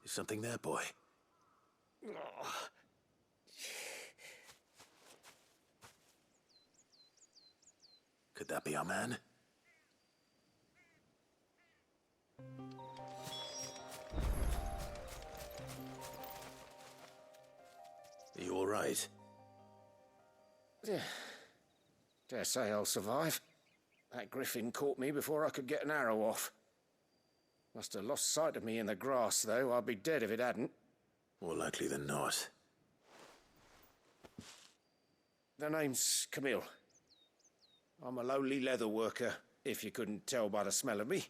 Is something there, boy? Could that be our man? Are you all right? Dare say I'll survive. That griffin caught me before I could get an arrow off. Must have lost sight of me in the grass, though. I'd be dead if it hadn't. More likely than not. The name's Camille. I'm a lowly leather worker, if you couldn't tell by the smell of me.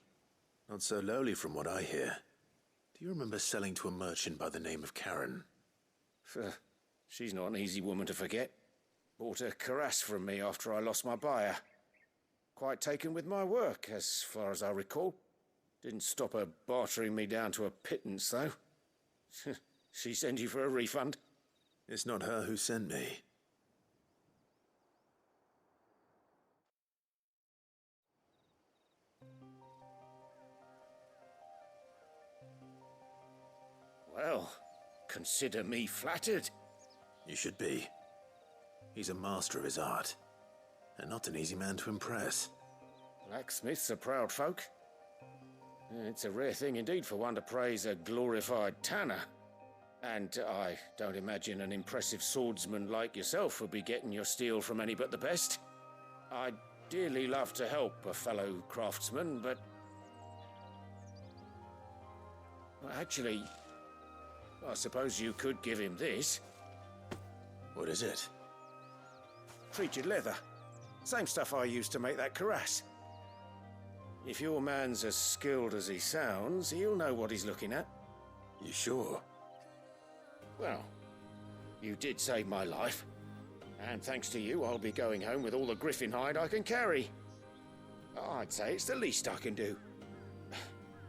Not so lowly from what I hear. Do you remember selling to a merchant by the name of Karen? She's not an easy woman to forget. Bought a cuirass from me after I lost my buyer. Quite taken with my work, as far as I recall. Didn't stop her bartering me down to a pittance, though. She sent you for a refund? It's not her who sent me. Well, consider me flattered. You should be. He's a master of his art, and not an easy man to impress. Blacksmiths are proud folk. It's a rare thing indeed for one to praise a glorified tanner. And I don't imagine an impressive swordsman like yourself would be getting your steel from any but the best. I'd dearly love to help a fellow craftsman, but... well, actually, I suppose you could give him this. What is it? Treated leather. Same stuff I used to make that cuirass. If your man's as skilled as he sounds, he'll know what he's looking at. You sure? Well, you did save my life. And thanks to you, I'll be going home with all the griffin hide I can carry. I'd say it's the least I can do.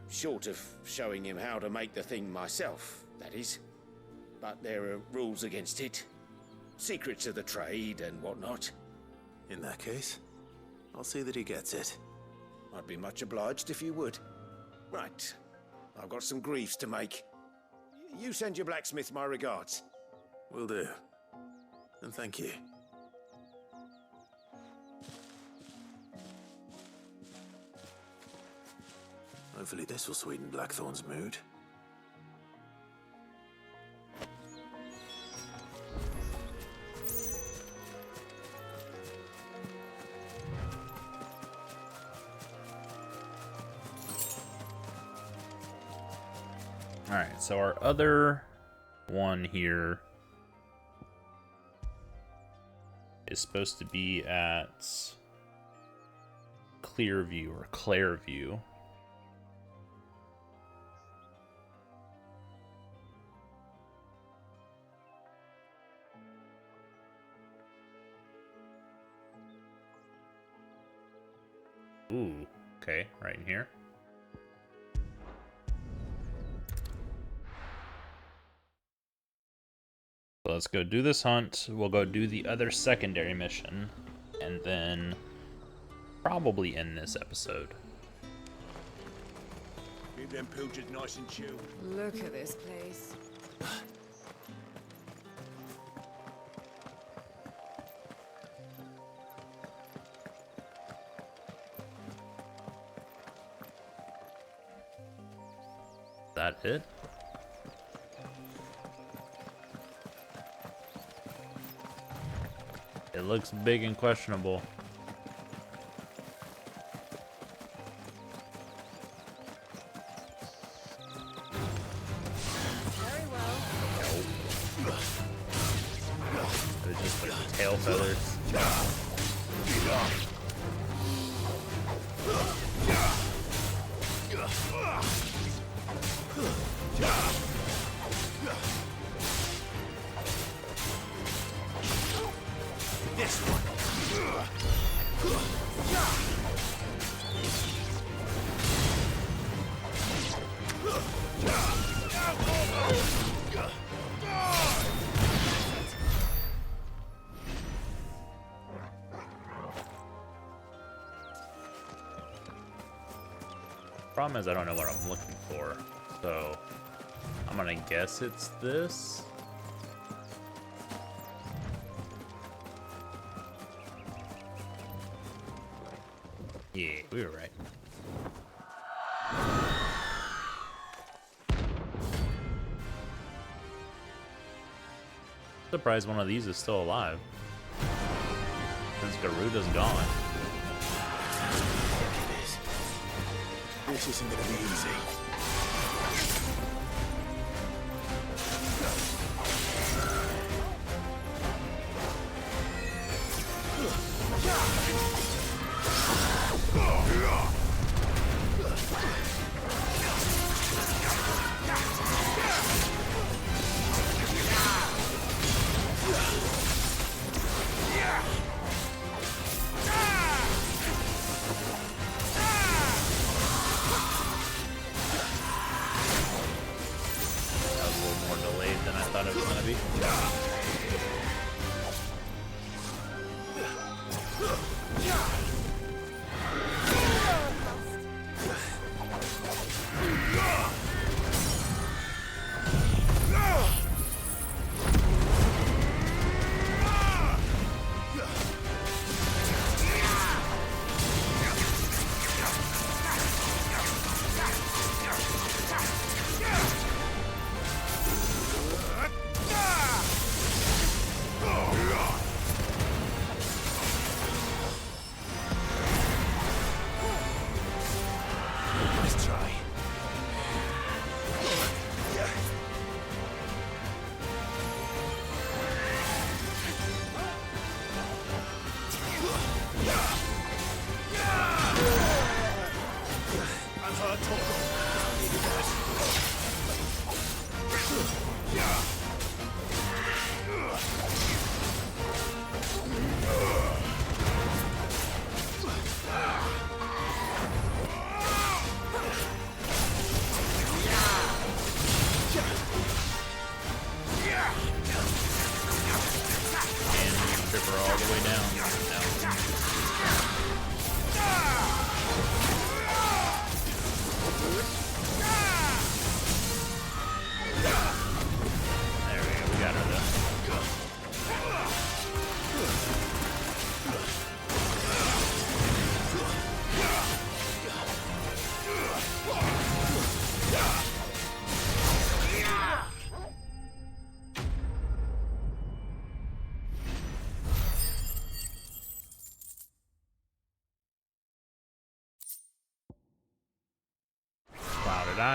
Short of showing him how to make the thing myself, that is. But there are rules against it. Secrets of the trade and whatnot. In that case, I'll see that he gets it. I'd be much obliged if you would. Right. I've got some greaves to make. You send your blacksmith my regards. Will do. And thank you. Hopefully this will sweeten Blackthorn's mood. Alright, so our other one here is supposed to be at Clearview or Clairview. Ooh, okay, right in here. So let's go do this hunt. We'll go do the other secondary mission, and then probably end this episode. Keep them pilchards nice and chilled. Look at this place. that it? It looks big and questionable. Very well. It was just like tail feathers. This one. Problem is I don't know what I'm looking for, so I'm gonna guess it's this. Yeah, we were right. Surprised one of these is still alive. Since Garuda's gone. This isn't gonna be easy.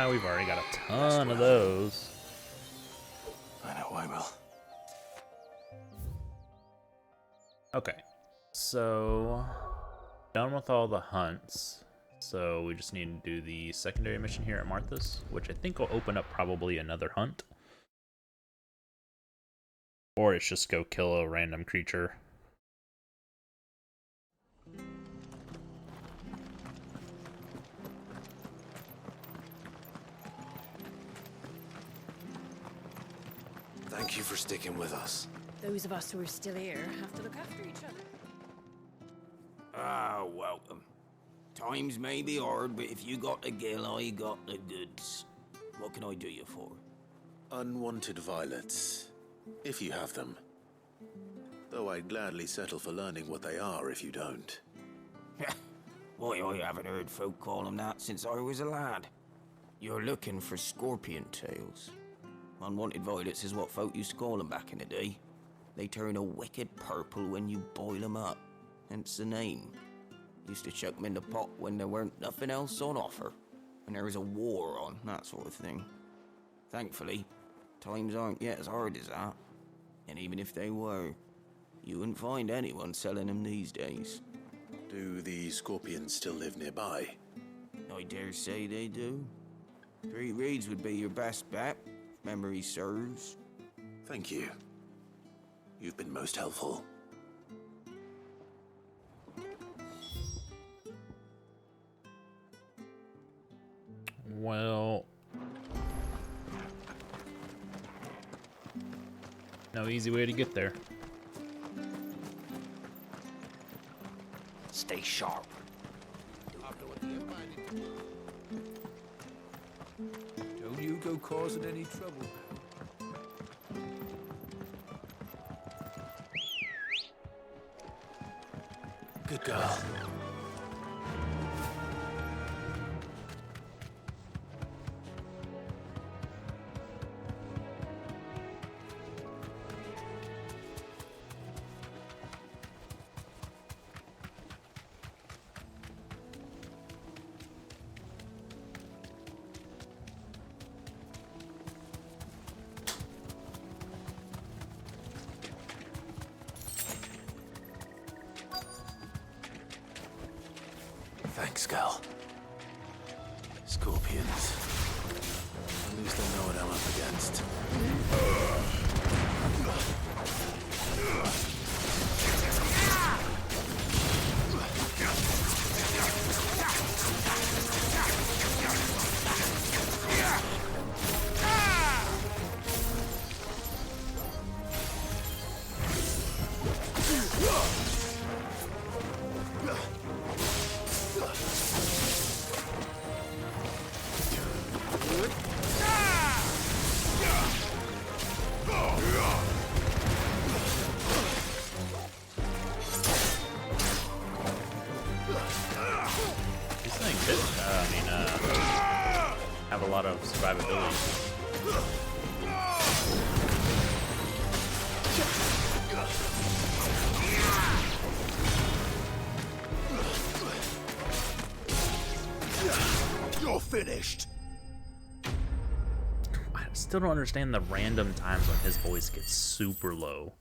We've already got a ton of those. I know I will. Okay, so done with all the hunts. So we just need to do the secondary mission here at Martha's, which I think will open up probably another hunt. Or it's just go kill a random creature. Thank you for sticking with us. Those of us who are still here have to look after each other. Ah, welcome. Times may be hard, but if you got the gill, I got the goods. What can I do you for? Unwanted violets, if you have them. Though I'd gladly settle for learning what they are if you don't. Why, I haven't heard folk call them that since I was a lad. You're looking for scorpion tails. Unwanted violets is what folk used to call them back in the day. They turn a wicked purple when you boil them up, hence the name. Used to chuck them in the pot when there weren't nothing else on offer, when there was a war on, that sort of thing. Thankfully, times aren't yet as hard as that. And even if they were, you wouldn't find anyone selling them these days. Do the scorpions still live nearby? I dare say they do. 3 reeds would be your best bet, if memory serves. Thank you. You've been most helpful. Well, no easy way to get there. Stay sharp. Don't you go causing any trouble. Good girl. Thanks, girl. Scorpions. At least I know what I'm up against. Have a lot of survivability. You're finished. I still don't understand the random times when his voice gets super low.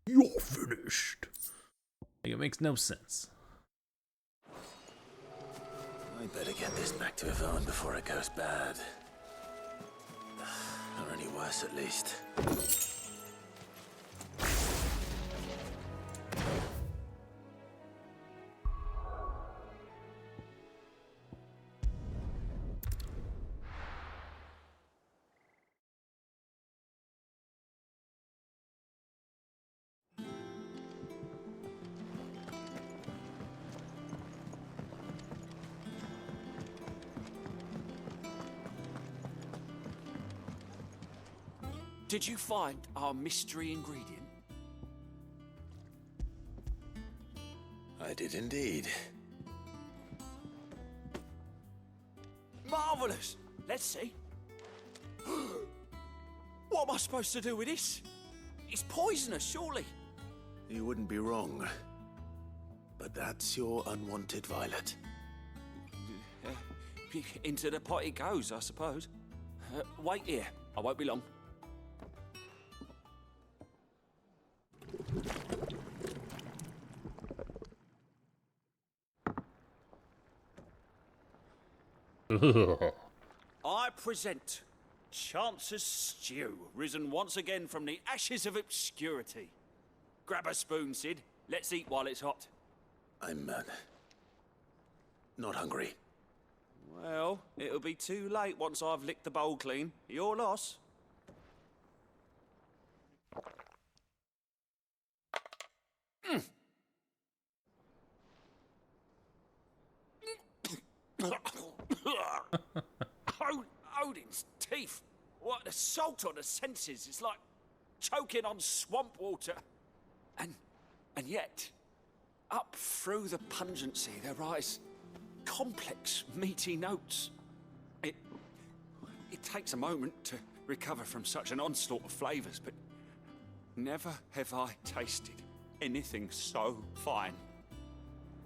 You're finished. Like, it makes no sense. I better get this back to Yvonne before it goes bad. Or any worse, at least. Did you find our mystery ingredient? I did indeed. Marvellous! Let's see. What am I supposed to do with this? It's poisonous, surely. You wouldn't be wrong. But that's your unwanted violet. Into the pot it goes, I suppose. Wait here. I won't be long. I present Chance's stew, risen once again from the ashes of obscurity. Grab a spoon, Sid. Let's eat while it's hot. I'm, not hungry. Well, it'll be too late once I've licked the bowl clean. Your loss. Odin's teeth. What, the salt on the senses. It's like choking on swamp water. And yet, up through the pungency, there rise complex, meaty notes. It takes a moment to recover from such an onslaught of flavors, but never have I tasted anything so fine.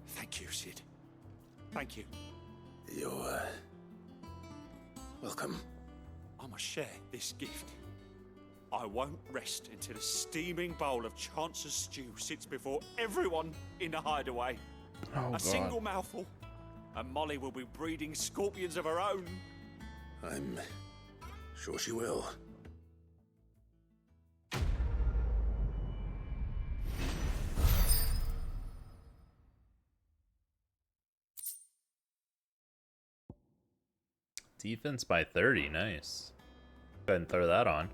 Thank you, Sid. Thank you. You're, welcome. I must share this gift. I won't rest until a steaming bowl of Chance's stew sits before everyone in the hideaway. Oh, a single mouthful, and Molly will be breeding scorpions of her own. I'm sure she will. Defense by 30, nice. Go ahead and throw that on.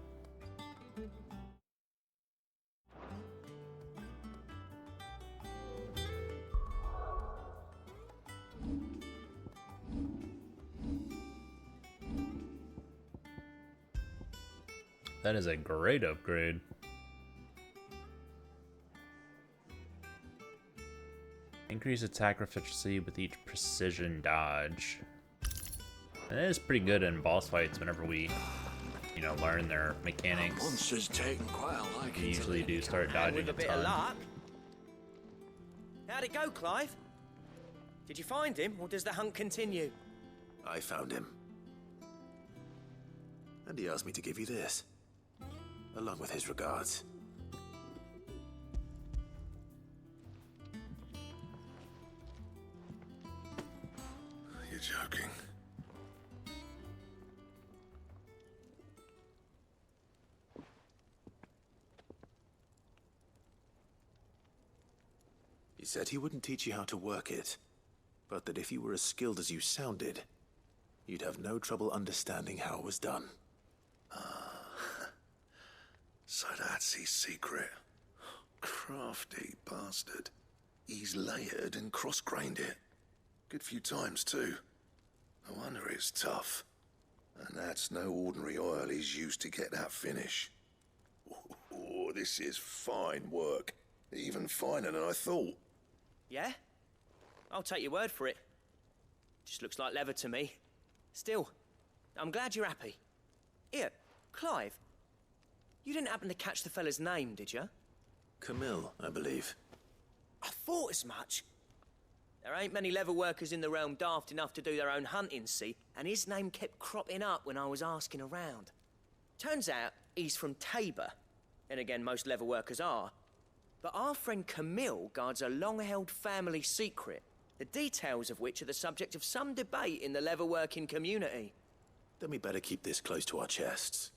That is a great upgrade. Increase attack efficiency with each precision dodge. And that is pretty good in boss fights whenever we, you know, learn their mechanics. Monster's taken quite a liking. We usually do start dodging With a bit of luck. How'd it go, Clive? Did you find him, or does the hunt continue? I found him. And he asked me to give you this, along with his regards. You're joking. He said he wouldn't teach you how to work it, but that if you were as skilled as you sounded, you'd have no trouble understanding how it was done. So that's his secret. Crafty bastard. He's layered and cross-grained it. Good few times, too. No wonder it's tough. And that's no ordinary oil he's used to get that finish. Oh, this is fine work. Even finer than I thought. Yeah? I'll take your word for it. Just looks like leather to me. Still, I'm glad you're happy. Here, Clive. You didn't happen to catch the fella's name, did you? Camille, I believe. I thought as much. There ain't many leather workers in the realm daft enough to do their own hunting, see? And his name kept cropping up when I was asking around. Turns out he's from Tabor. And again, most leather workers are. But our friend Camille guards a long-held family secret, the details of which are the subject of some debate in the leather-working community. Then we better keep this close to our chests.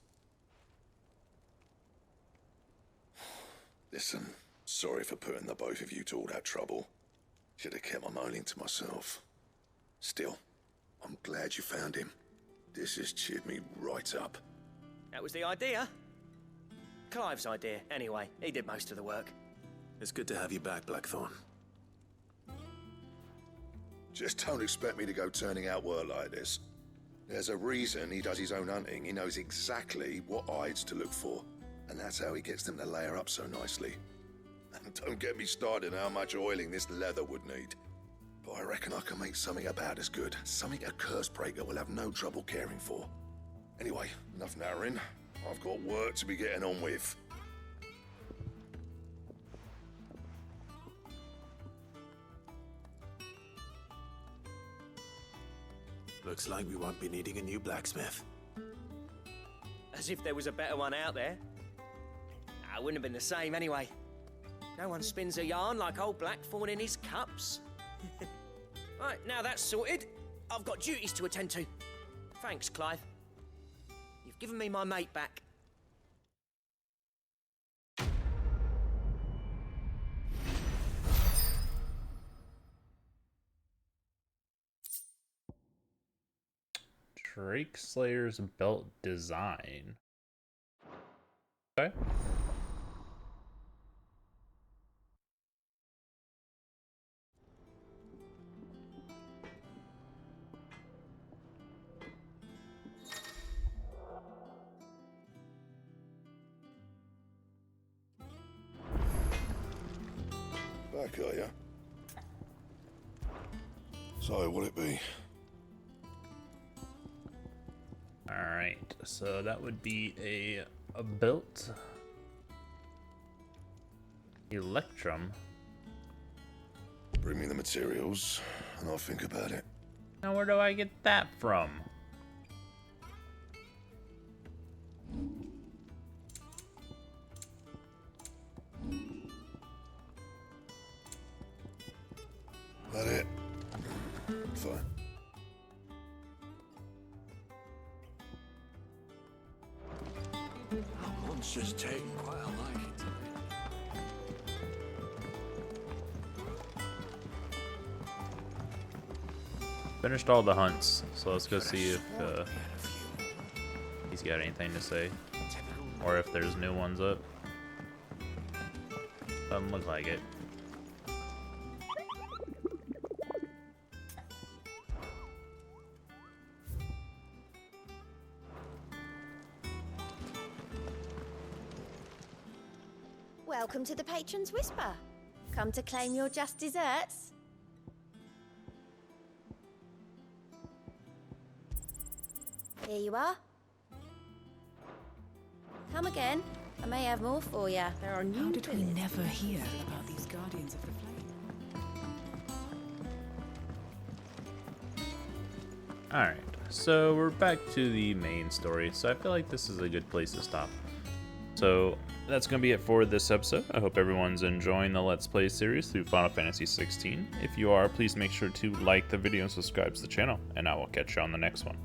Listen, sorry for putting the both of you to all that trouble. Should have kept my moaning to myself. Still, I'm glad you found him. This has cheered me right up. That was the idea. Clive's idea, anyway. He did most of the work. It's good to have you back, Blackthorn. Just don't expect me to go turning out work like this. There's a reason he does his own hunting. He knows exactly what hides to look for. And that's how he gets them to layer up so nicely. And don't get me started on how much oiling this leather would need. But I reckon I can make something about as good. Something a Cursebreaker will have no trouble caring for. Anyway, enough narrowing. I've got work to be getting on with. Looks like we won't be needing a new blacksmith. As if there was a better one out there. It wouldn't have been the same anyway. No one spins a yarn like old Blackthorn in his cups. Right, now that's sorted, I've got duties to attend to. Thanks, Clive. You've given me my mate back. Drake Slayer's belt design. Okay. Back, are ya? So, what'll it be? Alright, so that would be a built Electrum. Bring me the materials, and I'll think about it. Now where do I get that from? That it? Fine. Monster's taking quite a liking to me. Finished all the hunts, so let's go see if he's got anything to say. Or if there's new ones up. Doesn't look like it. Welcome to the Patron's Whisper. Come to claim your just desserts? Here you are. Come again. I may have more for you. There are new. How did we never hear about these Guardians of the Flame? Alright, so we're back to the main story, so I feel like this is a good place to stop. So that's going to be it for this episode. I hope everyone's enjoying the Let's Play series through Final Fantasy XVI. If you are, please make sure to like the video and subscribe to the channel, and I will catch you on the next one.